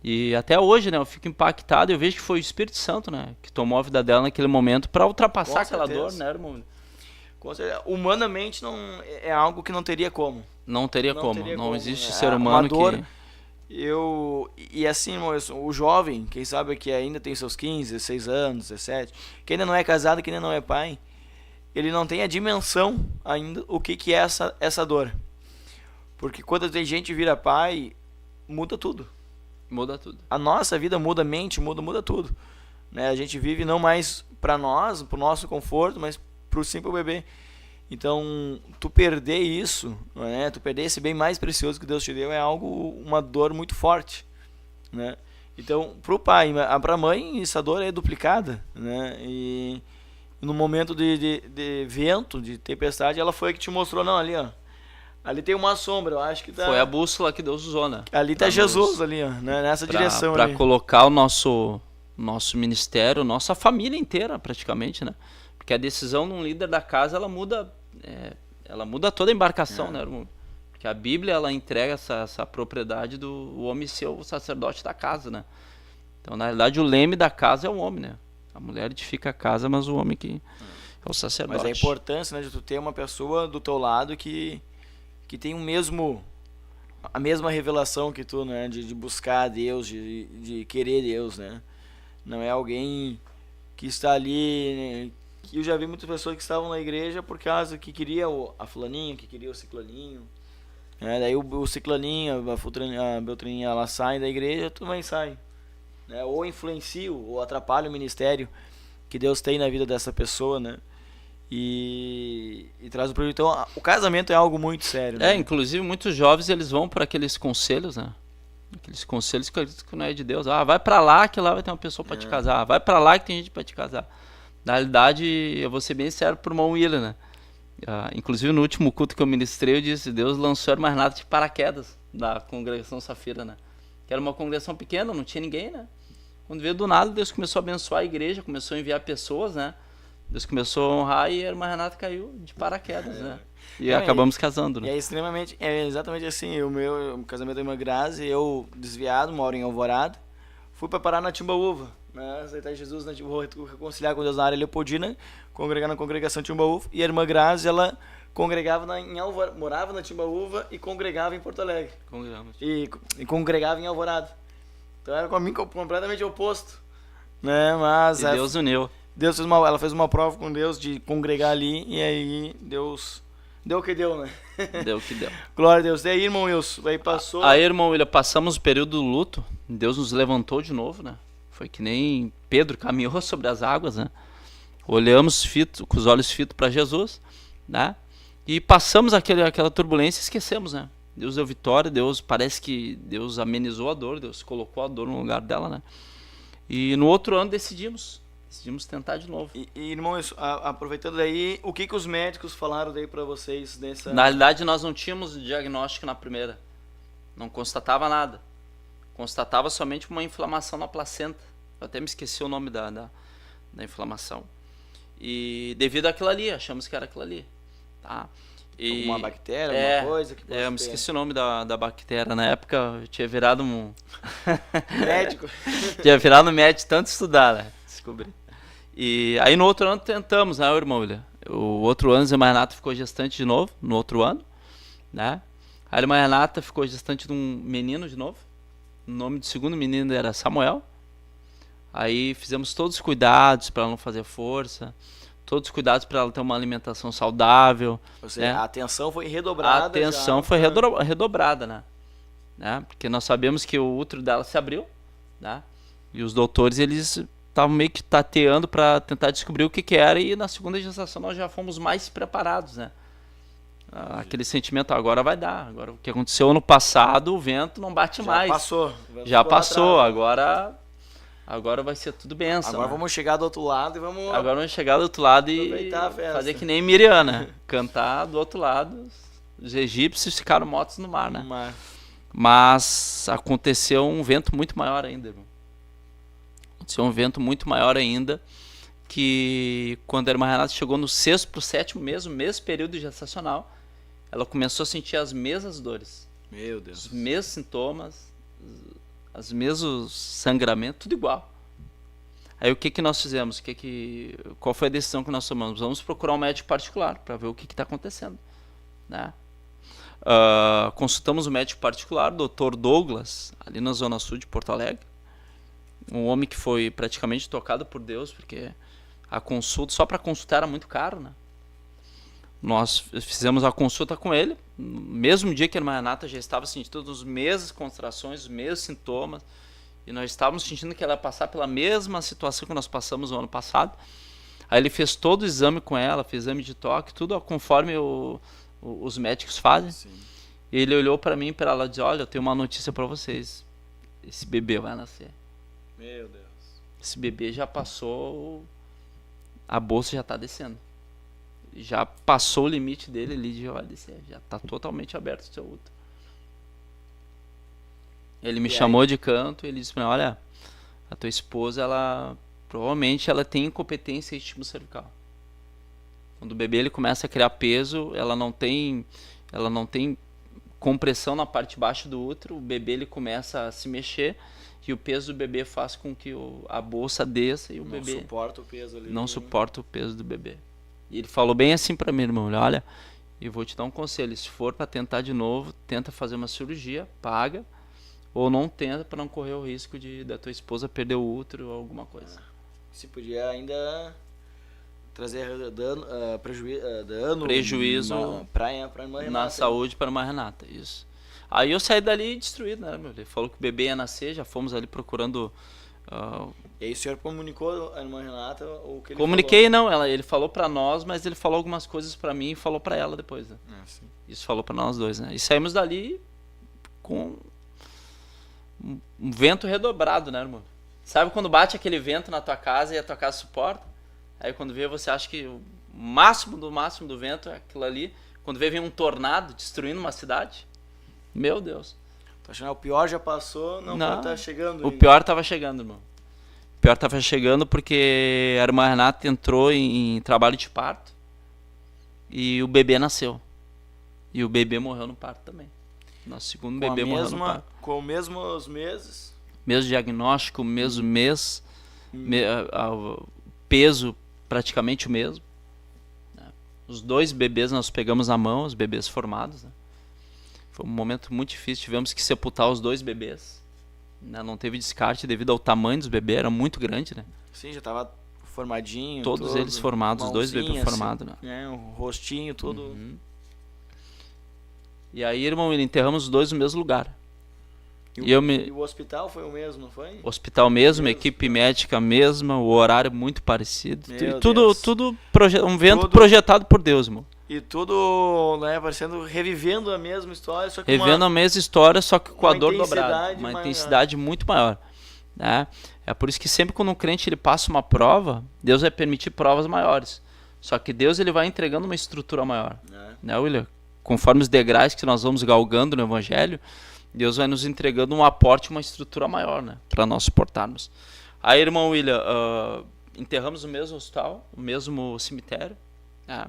C: E até hoje, né, eu fico impactado, eu vejo que foi o Espírito Santo, né, que tomou a vida dela naquele momento para ultrapassar aquela dor, né, irmão?
B: Humanamente não é algo que não teria como.
C: Não teria como,
B: teria
C: não
B: como.
C: existe ser humano
B: dor,
C: que...
B: E assim, o jovem, quem sabe que ainda tem seus 15, 16 anos, 17, que ainda não é casado, que ainda não é pai, ele não tem a dimensão ainda o que é essa dor. Porque quando a gente vira pai, muda tudo.
C: Muda tudo.
B: A nossa vida muda a mente, muda tudo. Né? A gente vive não mais para nós, pro nosso conforto, mas sim pro bebê. Então, tu perder isso, né? Tu perder esse bem mais precioso que Deus te deu é uma dor muito forte, né? Então, pro pai, pra mãe, essa dor é duplicada, né? E no momento de vento, de tempestade, ela foi a que te mostrou, não, ali, ó. Ali tem uma sombra, eu acho que tá...
C: Foi a bússola que Deus usou, né?
B: Ali tá Jesus, ali, ó, né? Nessa direção
C: pra
B: ali.
C: colocar o nosso ministério, nossa família inteira, praticamente, né? Porque a decisão de um líder da casa, ela muda toda a embarcação, né, irmão? Porque a Bíblia, ela entrega essa propriedade do homem ser o sacerdote da casa, né? Então, na realidade, o leme da casa é o homem, né? A mulher edifica a casa, mas o homem que é o sacerdote.
B: Mas a importância, né, de tu ter uma pessoa do teu lado que tem a mesma revelação que tu, né? De buscar a Deus, de querer Deus, né? Não é alguém que está ali... Né? Eu já vi muitas pessoas que estavam na igreja por causa que queria a fulaninha, que queria o ciclaninho. Daí o ciclaninho, a beltraninha, ela sai da igreja, tu também sai. Né? Ou influencia, ou atrapalha o ministério que Deus tem na vida dessa pessoa, né? E traz o prejuízo. Então, o casamento é algo muito sério, né?
C: Inclusive, muitos jovens, eles vão por aqueles conselhos, né? Aqueles conselhos que não é de Deus. Ah, vai pra lá que lá vai ter uma pessoa pra te casar. Vai pra lá que tem gente pra te casar. Na realidade, eu vou ser bem sério pro irmão William, né? Inclusive, no último culto que eu ministrei, eu disse, Deus lançou a irmã Renata de paraquedas da congregação Safira, né? Que era uma congregação pequena, não tinha ninguém, né? Quando veio do nada, Deus começou a abençoar a igreja, começou a enviar pessoas, né? Deus começou a honrar e a irmã Renata caiu de paraquedas, né? E acabamos casando, né?
B: E é exatamente assim, o casamento da irmã Grazi, eu desviado, moro em Alvorada, fui para parar na Timbaúva, né? Aceitar Jesus, vou reconciliar com Deus na área Leopoldina, congregar na congregação Timbaúva, e a irmã Grazi, ela congregava em Alvorada, morava na Timbaúva e congregava em Porto Alegre.
C: Congregamos.
B: E congregava em Alvorada. Então era comigo completamente oposto, né? Mas
C: e Deus uniu.
B: Ela fez uma prova com Deus de congregar ali, e aí Deus deu o que deu, né?
C: Deu o que deu.
B: Glória a Deus. E aí, irmão Wilson, aí passou...
C: Aí, irmão William, passamos o período do luto, Deus nos levantou de novo, né? Foi que nem Pedro caminhou sobre as águas, né? Olhamos com os olhos fitos para Jesus, né? E passamos aquela turbulência e esquecemos, né? Deus deu vitória, parece que Deus amenizou a dor, Deus colocou a dor no lugar dela, né? E no outro ano decidimos tentar de novo.
B: E irmão, aproveitando daí, o que os médicos falaram daí para vocês nessa...
C: Na realidade, nós não tínhamos diagnóstico na primeira. Não constatava nada. Constatava somente uma inflamação na placenta. Eu até me esqueci o nome da inflamação. E devido àquilo ali, achamos que era aquilo ali. Tá?
B: Alguma bactéria, alguma coisa? Que
C: eu me esqueci o nome da bactéria. Na época eu tinha virado um...
B: médico.
C: Tinha virado médico tanto estudar, né? Descobri. E aí no outro ano tentamos, né, irmão William? O outro ano a irmã Renata ficou gestante de novo, no outro ano, né? A irmã Renata ficou gestante de um menino de novo. O nome do segundo menino era Samuel. Aí fizemos todos os cuidados para ela não fazer força, todos os cuidados para ela ter uma alimentação saudável.
B: Ou seja,
C: né?
B: A atenção foi redobrada.
C: A atenção foi redobrada, né? Porque nós sabemos que o útero dela se abriu, né? E os doutores, eles estavam meio que tateando para tentar descobrir o que era, e na segunda gestação nós já fomos mais preparados, né? Aquele sentimento, agora vai dar. Agora, o que aconteceu ano passado, o vento não bate mais. Já passou, agora vai ser tudo bênção.
B: Agora vamos chegar do outro lado e
C: Agora vamos chegar do outro lado e fazer que nem Miriam, né? Cantar do outro lado. Os egípcios ficaram mortos no mar, né? Mas aconteceu um vento muito maior ainda, irmão. Aconteceu um vento muito maior ainda, que quando a irmã Renata chegou no 6º pro 7º mês, o mesmo período gestacional, ela começou a sentir as mesmas dores.
B: Meu Deus.
C: Os mesmos sintomas, os mesmos sangramentos, tudo igual. Aí o que nós fizemos? Qual foi a decisão que nós tomamos? Vamos procurar um médico particular para ver o que está acontecendo, né? Consultamos um médico particular, Dr. Douglas, ali na Zona Sul de Porto Alegre. Um homem que foi praticamente tocado por Deus, porque a consulta, só para consultar era muito caro, né? Nós fizemos a consulta com ele, no mesmo dia que a irmã Renata já estava sentindo os mesmos contrações, os mesmos sintomas, e nós estávamos sentindo que ela ia passar pela mesma situação que nós passamos no ano passado. Aí ele fez todo o exame com ela, fez exame de toque, tudo conforme os médicos fazem.
B: Sim.
C: E ele olhou para mim e para ela e disse: olha, eu tenho uma notícia para vocês, esse bebê vai nascer.
B: Meu Deus.
C: Esse bebê já passou, a bolsa já está descendo. Já passou o limite dele ali de vai descer, já está totalmente aberto o seu útero. Ele me chamou de canto e ele disse para mim: olha, a tua esposa, provavelmente ela tem incompetência estímulo cervical. Quando o bebê ele começa a criar peso, ela não tem compressão na parte de baixo do útero, o bebê ele começa a se mexer e o peso do bebê faz com que a bolsa desça e o bebê
B: não suporta o peso ali.
C: Não suporta o peso do bebê. E ele falou bem assim para mim, irmão: olha, eu vou te dar um conselho, se for para tentar de novo, tenta fazer uma cirurgia, paga, ou não tenta, para não correr o risco da tua esposa perder o útero ou alguma coisa.
B: Se podia ainda trazer dano
C: prejuízo
B: para a irmã Renata.
C: Na saúde para a irmã Renata, isso. Aí eu saí dali destruído, né, meu? Ele falou que o bebê ia nascer, já fomos ali procurando.
B: E aí o senhor comunicou a irmã Renata o que ele
C: Comuniquei,
B: falou?
C: não, ele falou para nós, mas ele falou algumas coisas para mim e falou para ela depois, né?
B: Sim.
C: Isso falou para nós dois, né? E saímos dali com um vento redobrado, né, irmão? Sabe quando bate aquele vento na tua casa e a tua casa suporta? Aí quando vê, você acha que o máximo do vento é aquilo ali. Quando vem um tornado destruindo uma cidade. Meu Deus.
B: Tô achando que o pior já passou, não tá chegando.
C: O pior estava chegando, irmão. O pior estava chegando porque a irmã Renata entrou em trabalho de parto e o bebê nasceu. E o bebê morreu no parto também. Nosso segundo bebê morreu no parto.
B: Com os mesmos meses?
C: Mesmo diagnóstico, mesmo mês, peso praticamente o mesmo. Os dois bebês nós pegamos na mão, os bebês formados, né? Foi um momento muito difícil, tivemos que sepultar os dois bebês, né? Não teve descarte devido ao tamanho dos bebês, era muito grande, né?
B: Sim, já tava formadinho.
C: Todos eles formados, os dois bebês formados,
B: assim, né? O rostinho, tudo.
C: Uhum. E aí, irmão, enterramos os dois no mesmo lugar.
B: E o hospital foi o mesmo, não foi?
C: Hospital mesmo, equipe médica mesma, o horário muito parecido. Tudo um vento projetado por Deus, irmão.
B: E tudo, né, revivendo a mesma história, só que
C: a mesma história, só que com a dor dobrada,
B: uma
C: intensidade muito maior, né? É por isso que sempre quando um crente ele passa uma prova, Deus vai permitir provas maiores. Só que Deus ele vai entregando uma estrutura maior, né, William? Conforme os degraus que nós vamos galgando no Evangelho, Deus vai nos entregando um aporte, uma estrutura maior, né, para nós suportarmos. Aí, irmão William, enterramos no mesmo hospital, no mesmo cemitério, né?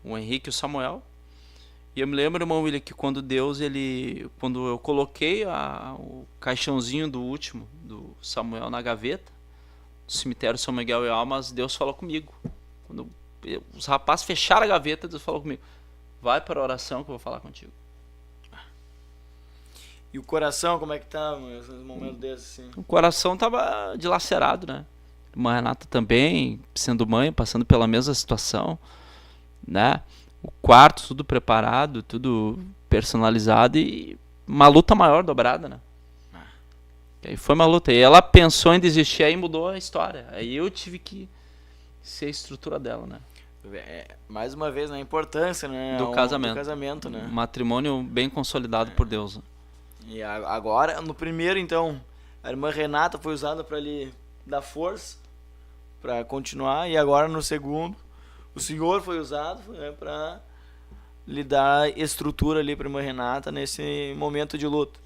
C: O Henrique e o Samuel. E eu me lembro, irmão William, que quando quando eu coloquei o caixãozinho do último, do Samuel, na gaveta, do cemitério São Miguel e Almas, Deus falou comigo. Quando os rapazes fecharam a gaveta, Deus falou comigo: vai para a oração que eu vou falar contigo.
B: E o coração, como é que tá nesse momento desse, assim?
C: O coração tava dilacerado, né? A irmã Renata também, sendo mãe, passando pela mesma situação, né? O quarto tudo preparado, tudo personalizado e uma luta maior dobrada, né? E aí foi uma luta. E ela pensou em desistir, aí mudou a história. Aí eu tive que ser a estrutura dela, né?
B: Mais uma vez, né? A importância, né?
C: Do
B: casamento, né?
C: Um matrimônio bem consolidado por Deus. Né?
B: E agora, no primeiro, então, a irmã Renata foi usada para lhe dar força para continuar. E agora, no segundo, o Senhor foi usado, né, para lhe dar estrutura ali para a irmã Renata nesse momento de luta.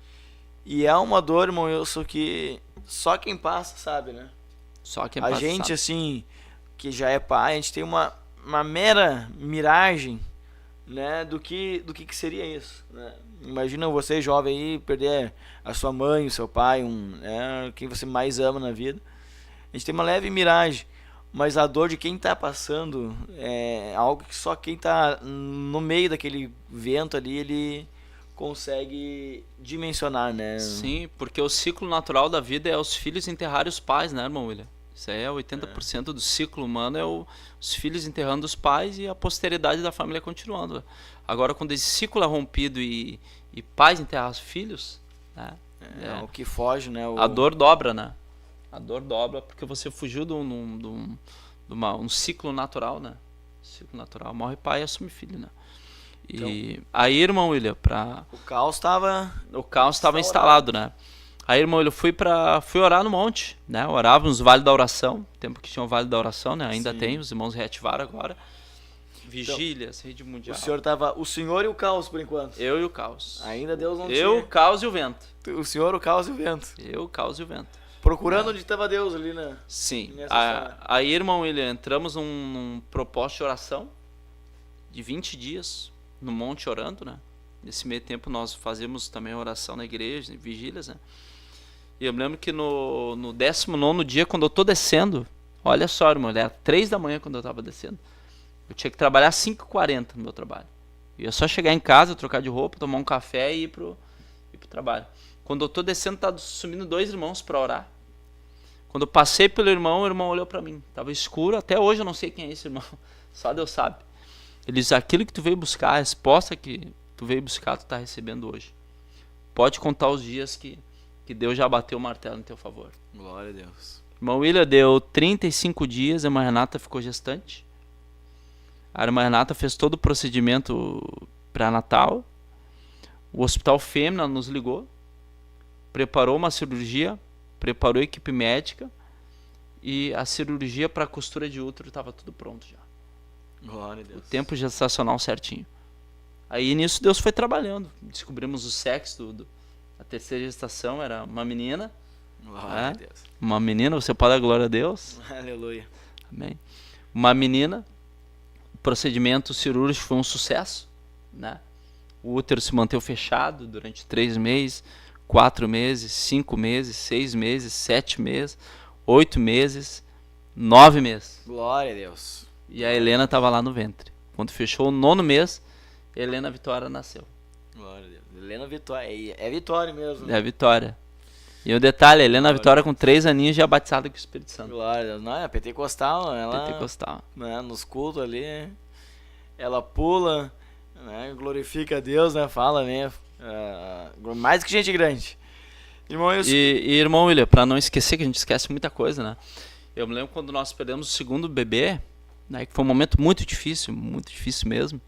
B: E é uma dor, irmão Wilson, que só quem passa sabe, né?
C: Só quem
B: passa sabe. A gente, assim, que já é pai, a gente tem uma mera miragem né, do que seria isso, né? Imagina você jovem aí perder a sua mãe, o seu pai, quem você mais ama na vida. A gente tem uma leve miragem, mas a dor de quem está passando é algo que só quem está no meio daquele vento ali, ele consegue dimensionar, né?
C: Sim, porque o ciclo natural da vida é os filhos enterrarem os pais, né, irmão William? Isso aí é 80% do ciclo humano, os filhos enterrando os pais e a posteridade da família continuando. Agora, quando esse ciclo é rompido e pais enterrar os filhos, né,
B: o que foge, né?
C: a dor dobra, né? A dor dobra porque você fugiu de um ciclo natural, né? Ciclo natural, morre pai e assume filho, né? E então, aí, irmão William,
B: o caos estava
C: instalado, né? Aí, irmão William, fui orar no monte, né? Orávamos no Vale da Oração, tempo que tinha o Vale da Oração, né? Ainda tem, os irmãos reativaram agora. Vigílias, então, rede mundial.
B: O senhor e o caos, por enquanto.
C: Eu e o caos.
B: Ainda Deus não tinha.
C: Eu, o caos e o vento.
B: O senhor, o caos e o vento.
C: Eu, o caos e o vento.
B: Procurando onde estava Deus ali, né?
C: Sim. Aí, irmão William, entramos num propósito de oração de 20 dias no monte orando, né? Nesse meio tempo nós fazemos também oração na igreja, vigílias, né? E eu me lembro que no 19º dia, quando eu tô descendo, olha só, irmão, era 3 da manhã quando eu tava descendo. Eu tinha que trabalhar 5h40 no meu trabalho. Eu ia só chegar em casa, trocar de roupa, tomar um café e ir pro trabalho. Quando eu tô descendo, tá sumindo 2 irmãos para orar. Quando eu passei pelo irmão, o irmão olhou para mim. Tava escuro, até hoje eu não sei quem é esse irmão. Só Deus sabe. Ele diz, aquilo que tu veio buscar, a resposta que tu veio buscar, tu tá recebendo hoje. Pode contar os dias que Deus já bateu o martelo em teu favor.
B: Glória a Deus.
C: Irmão William, deu 35 dias, a irmã Renata ficou gestante. A irmã Renata fez todo o procedimento pré-natal. O Hospital Fêmea nos ligou, preparou uma cirurgia, preparou a equipe médica e a cirurgia para costura de útero estava tudo pronto já.
B: Glória a Deus.
C: O tempo gestacional certinho. Aí nisso Deus foi trabalhando. Descobrimos o sexo a terceira gestação, era uma menina.
B: Glória a Deus.
C: Uma menina, você pode dar glória a Deus?
B: Aleluia.
C: Amém. Uma menina. O procedimento cirúrgico foi um sucesso, né? O útero se manteve fechado durante 3 meses, 4 meses, 5 meses, 6 meses, 7 meses, 8 meses, 9 meses.
B: Glória a Deus.
C: E a Helena estava lá no ventre. Quando fechou o 9º mês, Helena Vitória nasceu.
B: Glória a Deus. Helena Vitória. É Vitória mesmo.
C: É a Vitória. E o detalhe, a Helena Vitória com 3 aninhos já batizada com o Espírito Santo.
B: Glória a Deus. Não, é pentecostal. Ela,
C: pentecostal.
B: Né, nos cultos ali, ela pula, né, glorifica a Deus, né, fala, né, mais que gente grande. Irmão,
C: irmão William, para não esquecer, que a gente esquece muita coisa, né? Eu me lembro quando nós perdemos o 2º bebê, né, que foi um momento muito difícil mesmo.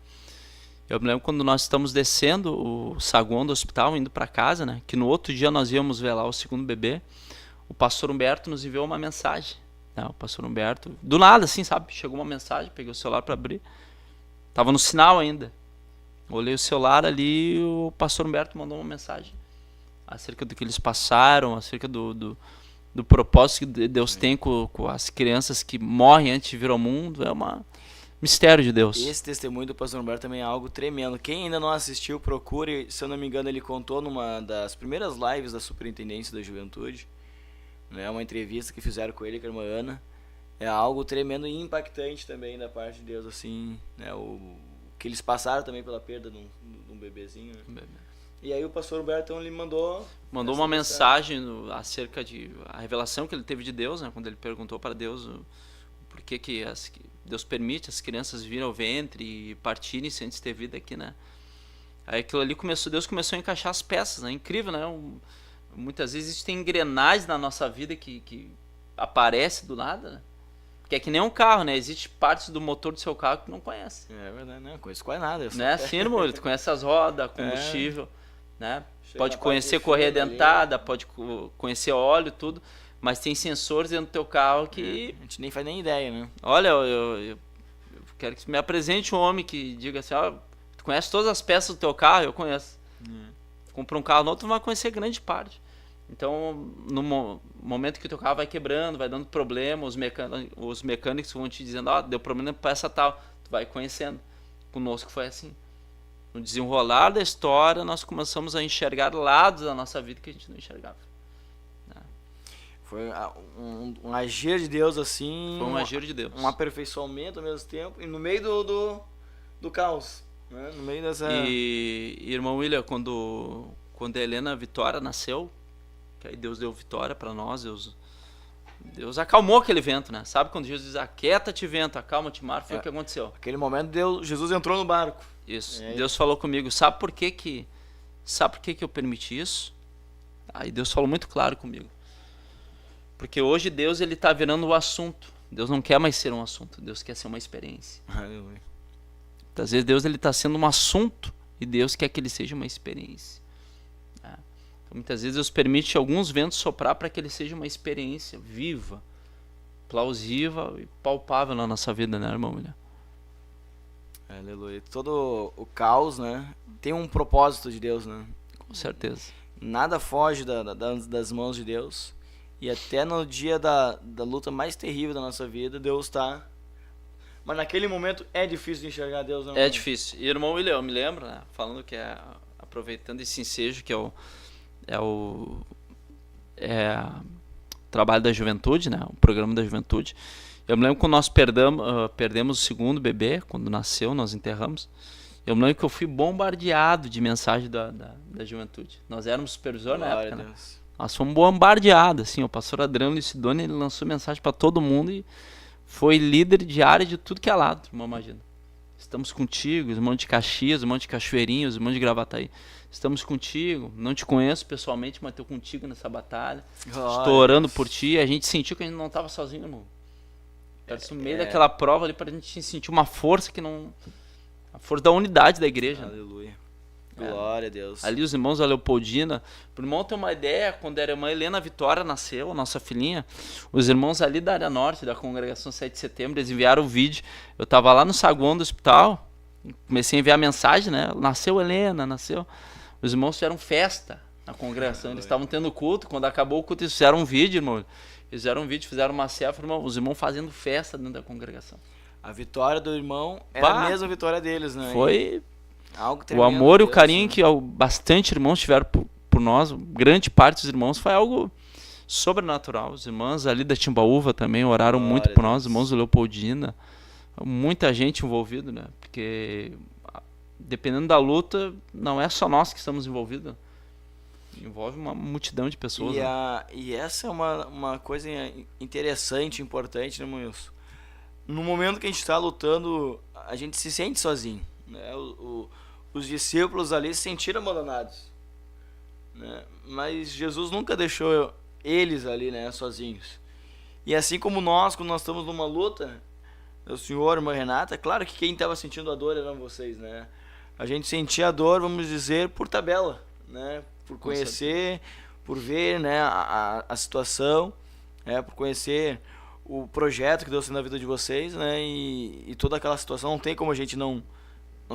C: Eu me lembro quando nós estamos descendo o saguão do hospital, indo para casa, né, que no outro dia nós íamos velar o 2º bebê, o pastor Humberto nos enviou uma mensagem. Né, o pastor Humberto, do nada assim, sabe, chegou uma mensagem, peguei o celular para abrir, tava no sinal ainda. Olhei o celular ali, o pastor Humberto mandou uma mensagem acerca do que eles passaram, acerca do propósito que Deus tem com as crianças que morrem antes de vir ao mundo. É um mistério de Deus.
B: Esse testemunho do pastor Humberto também é algo tremendo. Quem ainda não assistiu, procure. Se eu não me engano, ele contou numa das primeiras lives da Superintendência da Juventude, né, uma entrevista que fizeram com ele, com a irmã Ana. É algo tremendo e impactante também da parte de Deus, assim, né, o que eles passaram também pela perda de um bebezinho. Né? E aí o pastor Humberto, então, ele mandou
C: uma mensagem acerca de a revelação que ele teve de Deus, né, quando ele perguntou para Deus por que Deus permite as crianças virem ao ventre e partirem sem antes ter vida aqui, né? Aí aquilo ali Deus começou a encaixar as peças, né? Incrível, né? Muitas vezes existem engrenagens na nossa vida que aparece do nada, né? Porque é que nem um carro, né? Existe partes do motor do seu carro que tu não conhece.
B: É verdade, não conheço quase nada.
C: Não é assim, irmão? Tu conhece as rodas, combustível, né? Pode conhecer correia dentada, pode conhecer óleo, tudo. Mas tem sensores dentro do teu carro que...
B: a gente nem faz nem ideia, né?
C: Olha, eu quero que me apresente um homem que diga assim, tu conhece todas as peças do teu carro? Eu conheço. Compra um carro novo, tu não vai conhecer grande parte. Então, no momento que o teu carro vai quebrando, vai dando problema, os mecânicos vão te dizendo, deu problema para essa tal. Tu vai conhecendo. Conosco foi assim. No desenrolar da história, nós começamos a enxergar lados da nossa vida que a gente não enxergava.
B: Foi um agir de Deus assim.
C: Foi um agir de Deus.
B: Um aperfeiçoamento ao mesmo tempo. E no meio do caos. Né? No meio dessa.
C: E irmão William, quando a Helena Vitória nasceu, que aí Deus deu vitória para nós, Deus acalmou aquele vento, né? Sabe quando Jesus diz, aquieta-te vento, acalma-te mar, foi o que aconteceu.
B: Naquele momento Jesus entrou no barco.
C: Isso. Deus falou comigo, sabe por que eu permiti isso? Aí Deus falou muito claro comigo. Porque hoje Deus ele tá virando o assunto. Deus não quer mais ser um assunto, Deus quer ser uma experiência.
B: Aleluia.
C: Às vezes Deus ele tá sendo um assunto e Deus quer que ele seja uma experiência. Então, muitas vezes Deus permite alguns ventos soprar para que ele seja uma experiência viva, plausível e palpável na nossa vida, né, irmão?
B: Aleluia. Todo o caos, né, tem um propósito de Deus, né?
C: Com certeza.
B: Nada foge das mãos de Deus. E até no dia da luta mais terrível da nossa vida, Deus está. Mas naquele momento é difícil de enxergar Deus. Não
C: é difícil. E irmão William, eu me lembro, né, falando que aproveitando esse ensejo que é o trabalho da juventude, né, o programa da juventude. Eu me lembro quando nós perdemos o segundo bebê, quando nasceu, nós enterramos. Eu me lembro que eu fui bombardeado de mensagem da juventude. Nós éramos supervisor na época, né? Nós fomos bombardeados, assim, o pastor Adriano Licidoni, ele lançou mensagem para todo mundo e foi líder de área de tudo que é lado, irmão, imagina. Estamos contigo, irmão de Caxias, irmão de Cachoeirinho, irmão de Gravataí. Estamos contigo, não te conheço pessoalmente, mas estou contigo nessa batalha. Estou orando por ti. A gente sentiu que a gente não estava sozinho, irmão. No meio daquela prova ali, para a gente sentir uma força que não... A força da unidade da igreja.
B: Aleluia. Glória a Deus.
C: Ali os irmãos da Leopoldina, para o irmão ter uma ideia, quando a irmã Helena Vitória nasceu, a nossa filhinha, os irmãos ali da área norte, da congregação 7 de setembro, eles enviaram o vídeo. Eu estava lá no saguão do hospital, comecei a enviar mensagem, né? Nasceu Helena, nasceu. Os irmãos fizeram festa na congregação, eles estavam tendo culto, quando acabou o culto eles fizeram um vídeo, irmão. Eles fizeram um vídeo, fizeram uma selfie, irmão, os irmãos fazendo festa dentro da congregação.
B: A vitória do irmão era a mesma vitória deles, né?
C: Foi...
B: Algo tremendo,
C: o amor e o
B: Deus,
C: carinho,
B: né?
C: que bastante irmãos tiveram por nós, grande parte dos irmãos, foi algo sobrenatural. Os irmãos ali da Timbaúva também oraram muito por nós, os irmãos do Leopoldina, muita gente envolvida, né? Porque dependendo da luta, não é só nós que estamos envolvidos, envolve uma multidão de pessoas.
B: E essa é uma coisa interessante, importante, né, Wilson? No momento que a gente está lutando, a gente se sente sozinho, né? Os discípulos ali se sentiram abandonados, né? Mas Jesus nunca deixou eles ali, né, sozinhos. E assim como nós, quando nós estamos numa luta, o senhor, a irmã Renata, claro que quem estava sentindo a dor eram vocês, né? A gente sentia a dor, vamos dizer, por tabela, né? Por conhecer, por ver, né, a situação, por conhecer o projeto que Deus tem na vida de vocês, né? E toda aquela situação, não tem como a gente não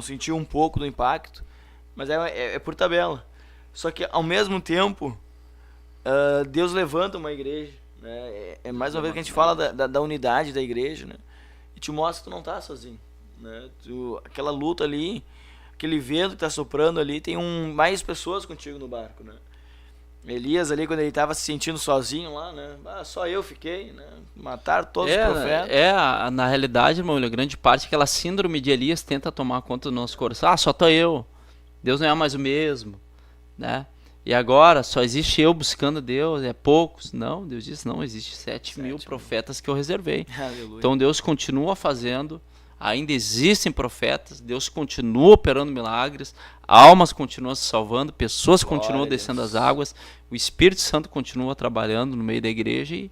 B: sentir um pouco do impacto, mas é por tabela. Só que ao mesmo tempo, Deus levanta uma igreja, né? É mais uma vez que a gente fala da unidade da igreja, né? E te mostra que tu não tá sozinho, né? Aquela luta ali, aquele vento que tá soprando ali, tem mais pessoas contigo no barco, né? Elias ali, quando ele estava se sentindo sozinho lá, né? Só eu fiquei, né? Mataram todos os profetas.
C: Na realidade, irmão, a grande parte, aquela síndrome de Elias tenta tomar conta do nosso coração. Só tô eu. Deus não é mais o mesmo, né? E agora, só existe eu buscando Deus, é poucos. Não, Deus disse, não, existe 7.000 profetas que eu reservei.
B: Aleluia.
C: Então Deus continua fazendo, ainda existem profetas, Deus continua operando milagres, almas continuam se salvando, pessoas continuam descendo as águas, o Espírito Santo continua trabalhando no meio da igreja e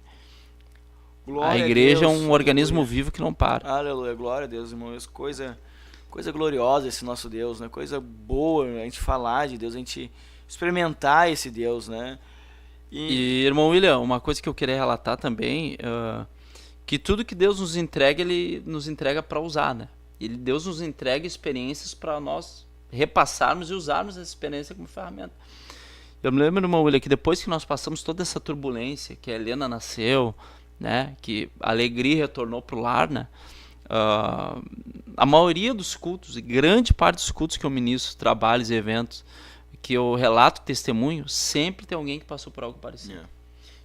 C: a igreja é um organismo vivo que não para.
B: Aleluia, glória a Deus, irmão. Coisa gloriosa esse nosso Deus, né? Coisa boa a gente falar de Deus, a gente experimentar esse Deus, né?
C: E irmão William, uma coisa que eu queria relatar também, que tudo que Deus nos entrega, Ele nos entrega para usar, né? Deus nos entrega experiências para nós repassarmos e usarmos essa experiência como ferramenta. Eu me lembro, irmão William, que depois que nós passamos toda essa turbulência, que a Helena nasceu, né? Que a alegria retornou para o lar, né? A maioria dos cultos, grande parte dos cultos que eu ministro, trabalhos e eventos, que eu relato testemunho, sempre tem alguém que passou por algo parecido.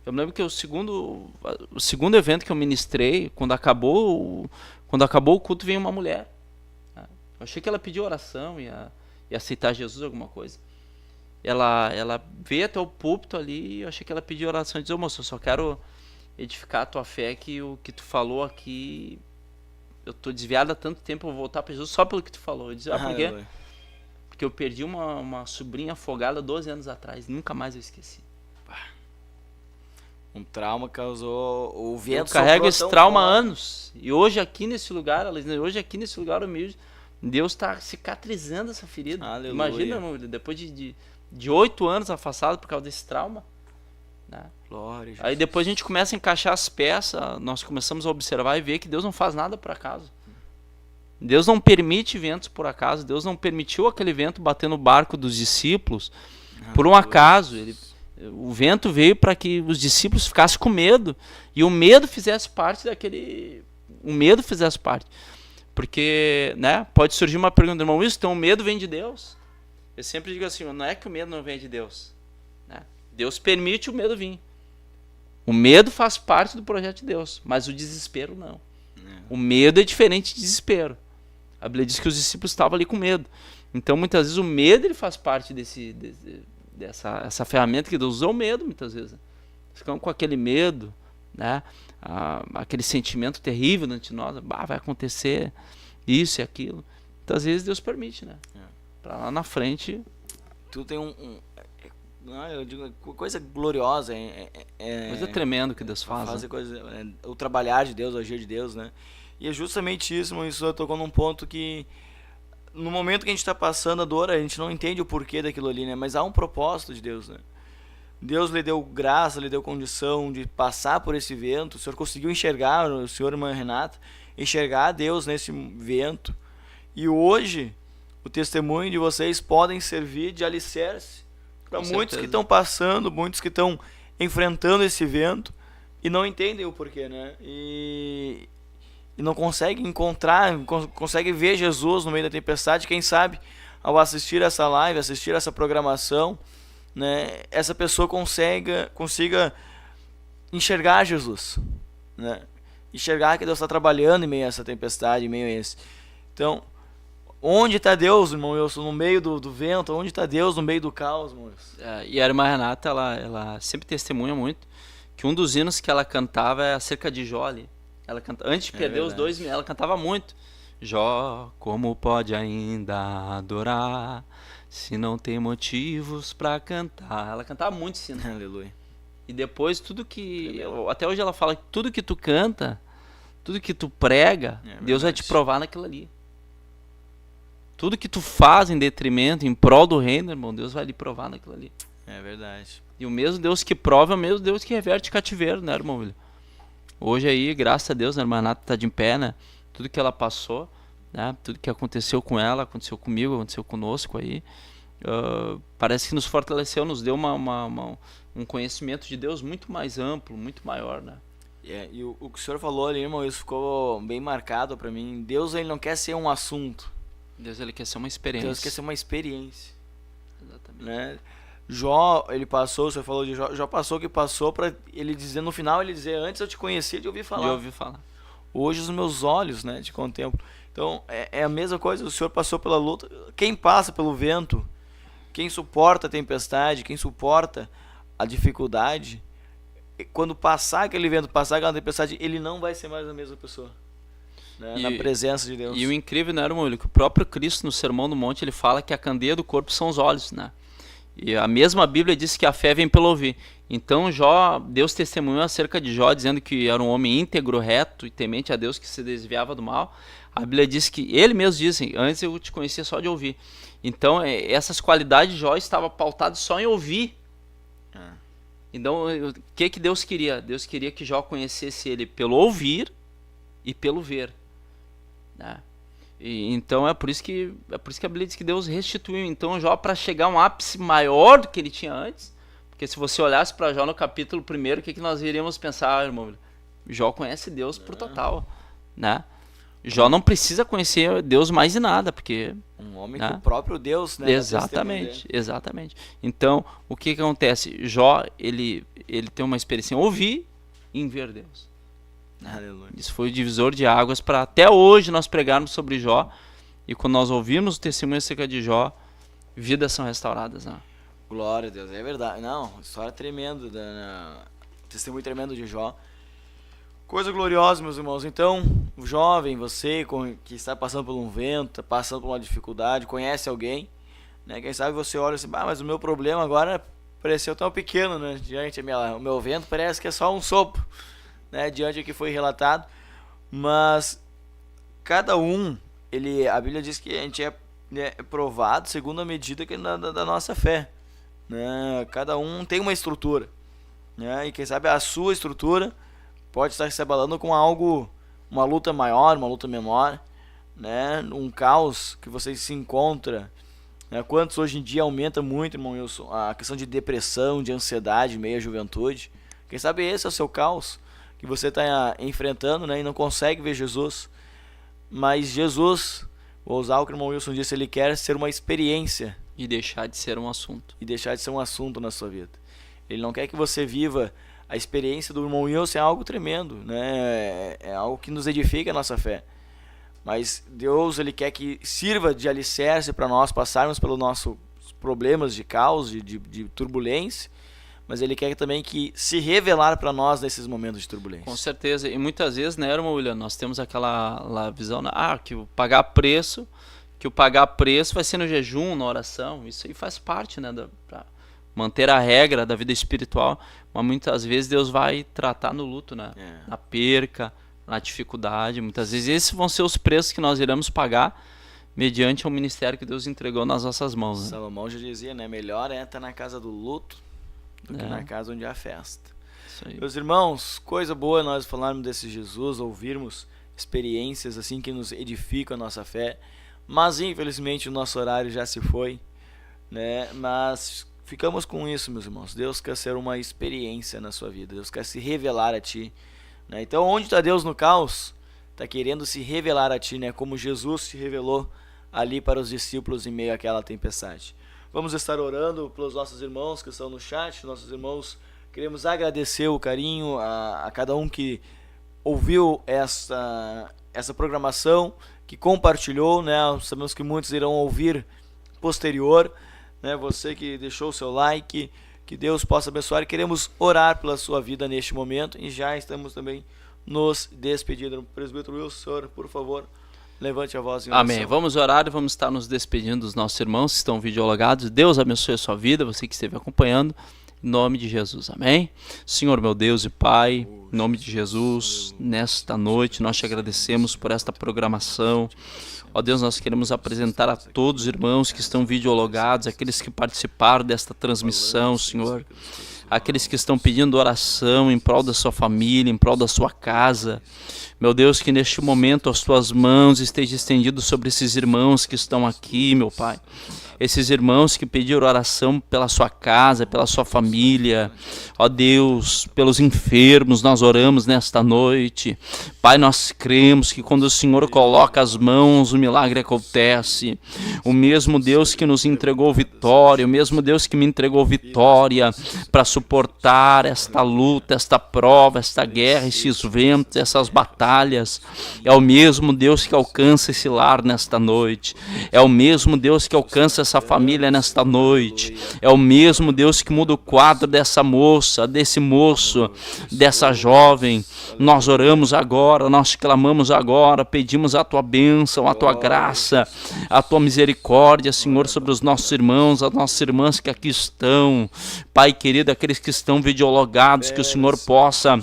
C: Eu me lembro que o segundo evento que eu ministrei, quando acabou o culto, veio uma mulher. Eu achei que ela pediu oração e aceitar Jesus, alguma coisa. Ela veio até o púlpito ali e eu achei que ela pediu oração e disse: moço, eu só quero edificar a tua fé, que o que tu falou aqui, eu tô desviado há tanto tempo, eu vou voltar para Jesus só pelo que tu falou. Eu disse: por quê? Porque eu perdi uma sobrinha afogada 12 anos atrás, nunca mais eu esqueci.
B: Um trauma causou o vento.
C: Eu carrego esse trauma há anos. E hoje aqui nesse lugar, humilde, Deus está cicatrizando essa ferida.
B: Aleluia.
C: Imagina, irmão, depois de 8 anos afastado por causa desse trauma. Né?
B: Glória a Jesus.
C: Aí depois a gente começa a encaixar as peças, nós começamos a observar e ver que Deus não faz nada por acaso. Deus não permite ventos por acaso. Deus não permitiu aquele vento bater no barco dos discípulos por um acaso. O vento veio para que os discípulos ficassem com medo e o medo fizesse parte porque, né, pode surgir uma pergunta: irmão, então o medo vem de Deus? Eu sempre digo assim: não é que o medo não vem de Deus, né? Deus permite o medo vir. O medo faz parte do projeto de Deus, mas o desespero não. O medo é diferente de desespero. A Bíblia diz que os discípulos estavam ali com medo. Então muitas vezes o medo ele faz parte dessa ferramenta que Deus usou, o medo muitas vezes. Ficamos com aquele medo, né? Aquele sentimento terrível dentro de nós, vai acontecer isso e aquilo. Muitas vezes Deus permite, né? Para lá na frente.
B: Tu tem eu digo, coisa gloriosa.
C: Coisa tremenda que Deus faz.
B: Fazer coisa, o trabalhar de Deus, o agir de Deus, né? E é justamente isso, isso tocou num ponto que no momento que a gente está passando a dor, a gente não entende o porquê daquilo ali, né? Mas há um propósito de Deus, né? Deus lhe deu graça, lhe deu condição de passar por esse vento. O Senhor conseguiu enxergar, o Senhor e a irmã Renata, enxergar Deus nesse vento. E hoje, o testemunho de vocês podem servir de alicerce para muitos que estão passando, muitos que estão enfrentando esse vento e não entendem o porquê, né? E não conseguem conseguem ver Jesus no meio da tempestade. Quem sabe, ao assistir essa live, assistir essa programação, né, essa pessoa consiga enxergar Jesus, né? Enxergar que Deus está trabalhando em meio a essa tempestade, em meio a esse. Então, onde está Deus, irmão Wilson, no meio do vento? Onde está Deus no meio do caos, irmão Wilson?
C: E a irmã Renata, ela sempre testemunha muito que um dos hinos que ela cantava é acerca de Jó ali. Ela antes de perder os 2, ela cantava muito. Jó, como pode ainda adorar se não tem motivos para cantar? Ela cantava muito esse hino.
B: Aleluia.
C: E depois até hoje ela fala que tudo que tu canta, tudo que tu prega, Deus vai te provar naquilo ali. Tudo que tu faz em detrimento, em prol do reino, irmão, Deus vai lhe provar naquilo ali.
B: É verdade.
C: E o mesmo Deus que prova é o mesmo Deus que reverte cativeiro, né, irmão William? Hoje aí, graças a Deus, a irmã Renata tá de pé, né? Tudo que ela passou, né? Tudo que aconteceu com ela, aconteceu comigo, aconteceu conosco aí. Parece que nos fortaleceu, nos deu um conhecimento de Deus muito mais amplo, muito maior, né?
B: E o que o senhor falou ali, irmão, isso ficou bem marcado para mim. Deus, ele não quer ser um assunto.
C: Deus, ele quer ser uma experiência.
B: Deus quer ser uma experiência.
C: Exatamente.
B: Né? Jó, ele passou, o senhor falou de Jó, Jó passou o que passou para ele dizer, no final ele dizer: antes eu te conhecia de ouvir falar.
C: De ouvir falar.
B: Hoje os meus olhos, né, te contemplo. Então, é a mesma coisa, o senhor passou pela luta. Quem passa pelo vento, quem suporta a tempestade, quem suporta a dificuldade, quando passar aquele vento, passar aquela tempestade, ele não vai ser mais a mesma pessoa, né, na presença de Deus.
C: E o incrível, né, irmão, que o próprio Cristo no Sermão do Monte, ele fala que a candeia do corpo são os olhos, né? E a mesma Bíblia diz que a fé vem pelo ouvir. Então Deus testemunhou acerca de Jó, dizendo que era um homem íntegro, reto e temente a Deus, que se desviava do mal. A Bíblia diz que, ele mesmo diz, antes eu te conhecia só de ouvir. Então essas qualidades de Jó estavam pautadas só em ouvir. Então o que Deus queria? Deus queria que Jó conhecesse ele pelo ouvir e pelo ver, né? Então é por isso que a Bíblia diz que Deus restituiu então Jó para chegar a um ápice maior do que ele tinha antes. Porque se você olhasse para Jó no capítulo 1, o que nós iríamos pensar, irmão? Jó conhece Deus por total, né? Jó não precisa conhecer Deus mais em nada, porque...
B: Um homem
C: né?
B: que o próprio Deus, né?
C: Exatamente, exatamente. Então, o que acontece? Jó, ele tem uma experiência em ouvir e em ver Deus.
B: Aleluia.
C: Isso foi o divisor de águas para até hoje nós pregarmos sobre Jó. E quando nós ouvimos o testemunho acerca de Jó, vidas são restauradas, né?
B: Glória a Deus, é verdade. Não, história tremenda, testemunho tremendo de Jó. Coisa gloriosa, meus irmãos. Então, jovem, você que está passando por um vento, está passando por uma dificuldade, conhece alguém, né? Quem sabe você olha assim, mas o meu problema agora pareceu tão pequeno, né? Diante o meu vento parece que é só um sopro, né? Diante do que foi relatado. Mas cada um, a Bíblia diz que a gente é provado segundo a medida da nossa fé, né? Cada um tem uma estrutura, né? E quem sabe a sua estrutura pode estar se abalando com algo, uma luta maior, uma luta menor, né? Um caos que você se encontra, né? Quantos hoje em dia aumenta muito, irmão Wilson, a questão de depressão, de ansiedade, meio à juventude. Quem sabe esse é o seu caos que você está enfrentando, né? E não consegue ver Jesus. Mas Jesus, vou usar o que o irmão Wilson disse, ele quer ser uma experiência.
C: E deixar de ser um assunto.
B: E deixar de ser um assunto na sua vida. Ele não quer que você viva... A experiência do irmão Wilson é algo tremendo, né? É algo que nos edifica a nossa fé. Mas Deus, ele quer que sirva de alicerce para nós passarmos pelos nossos problemas de caos, de turbulência, mas ele quer também que se revelar para nós nesses momentos de turbulência.
C: Com certeza. E muitas vezes, né, irmão William, nós temos aquela visão, que o pagar preço vai ser no jejum, na oração. Isso aí faz parte, né, pra manter a regra da vida espiritual, mas muitas vezes Deus vai tratar no luto, né? Na perca, na dificuldade. Muitas vezes esses vão ser os preços que nós iremos pagar mediante o ministério que Deus entregou nas nossas mãos, né?
B: Salomão já dizia, né? Melhor é estar na casa do luto do que na casa onde há festa.
C: Isso aí.
B: Meus irmãos, coisa boa nós falarmos desse Jesus, ouvirmos experiências assim que nos edificam a nossa fé, mas infelizmente o nosso horário já se foi, né? Mas ficamos com isso, meus irmãos. Deus quer ser uma experiência na sua vida. Deus quer se revelar a ti, né? Então, onde está Deus no caos? Está querendo se revelar a ti, né? Como Jesus se revelou ali para os discípulos em meio àquela tempestade. Vamos estar orando pelos nossos irmãos que estão no chat. Nossos irmãos, queremos agradecer o carinho a cada um que ouviu essa programação, que compartilhou, né? Sabemos que muitos irão ouvir posterior, né? Você que deixou o seu like, que Deus possa abençoar, e queremos orar pela sua vida neste momento, e já estamos também nos despedindo. Presbítero Wilson, senhor, por favor, levante a voz em oração.
C: Amém. Vamos orar e vamos estar nos despedindo dos nossos irmãos que estão videologados. Deus abençoe a sua vida, você que esteve acompanhando, em nome de Jesus. Amém. Senhor, meu Deus e Pai, em nome de Jesus, nesta noite nós te agradecemos por esta programação. Ó Deus, nós queremos apresentar a todos os irmãos que estão videologados, aqueles que participaram desta transmissão, Senhor, aqueles que estão pedindo oração em prol da sua família, em prol da sua casa. Meu Deus, que neste momento as tuas mãos estejam estendidas sobre esses irmãos que estão aqui, meu Pai. Esses irmãos que pediram oração pela sua casa, pela sua família. Ó Deus, pelos enfermos, nós oramos nesta noite. Pai, nós cremos que quando o Senhor coloca as mãos, o milagre acontece. O mesmo Deus que nos entregou vitória, o mesmo Deus que me entregou vitória para suportar esta luta, esta prova, esta guerra, esses ventos, essas batalhas. É o mesmo Deus que alcança esse lar nesta noite. É o mesmo Deus que alcança essa família nesta noite. É o mesmo Deus que muda o quadro dessa moça, desse moço, dessa jovem. Nós oramos agora, nós clamamos agora, pedimos a tua bênção, a tua graça, a tua misericórdia, Senhor, sobre os nossos irmãos, as nossas irmãs que aqui estão. Pai querido, aqueles que estão videologados, que o Senhor possa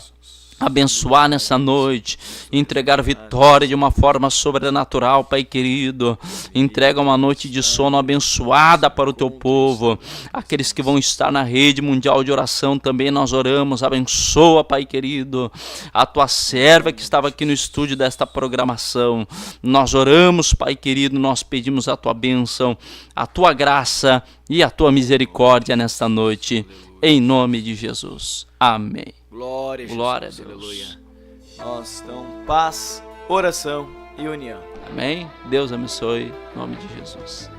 C: abençoar nessa noite, entregar vitória de uma forma sobrenatural, Pai querido. Entrega uma noite de sono abençoada para o teu povo. Aqueles que vão estar na rede mundial de oração também nós oramos. Abençoa, Pai querido, a tua serva que estava aqui no estúdio desta programação. Nós oramos, Pai querido, nós pedimos a tua bênção, a tua graça e a tua misericórdia nesta noite, em nome de Jesus. Amém.
B: Glória a Jesus.
C: Glória a Deus.
B: Aleluia. Nós, então, paz, oração
D: e união.
C: Amém? Deus abençoe, em nome de Jesus.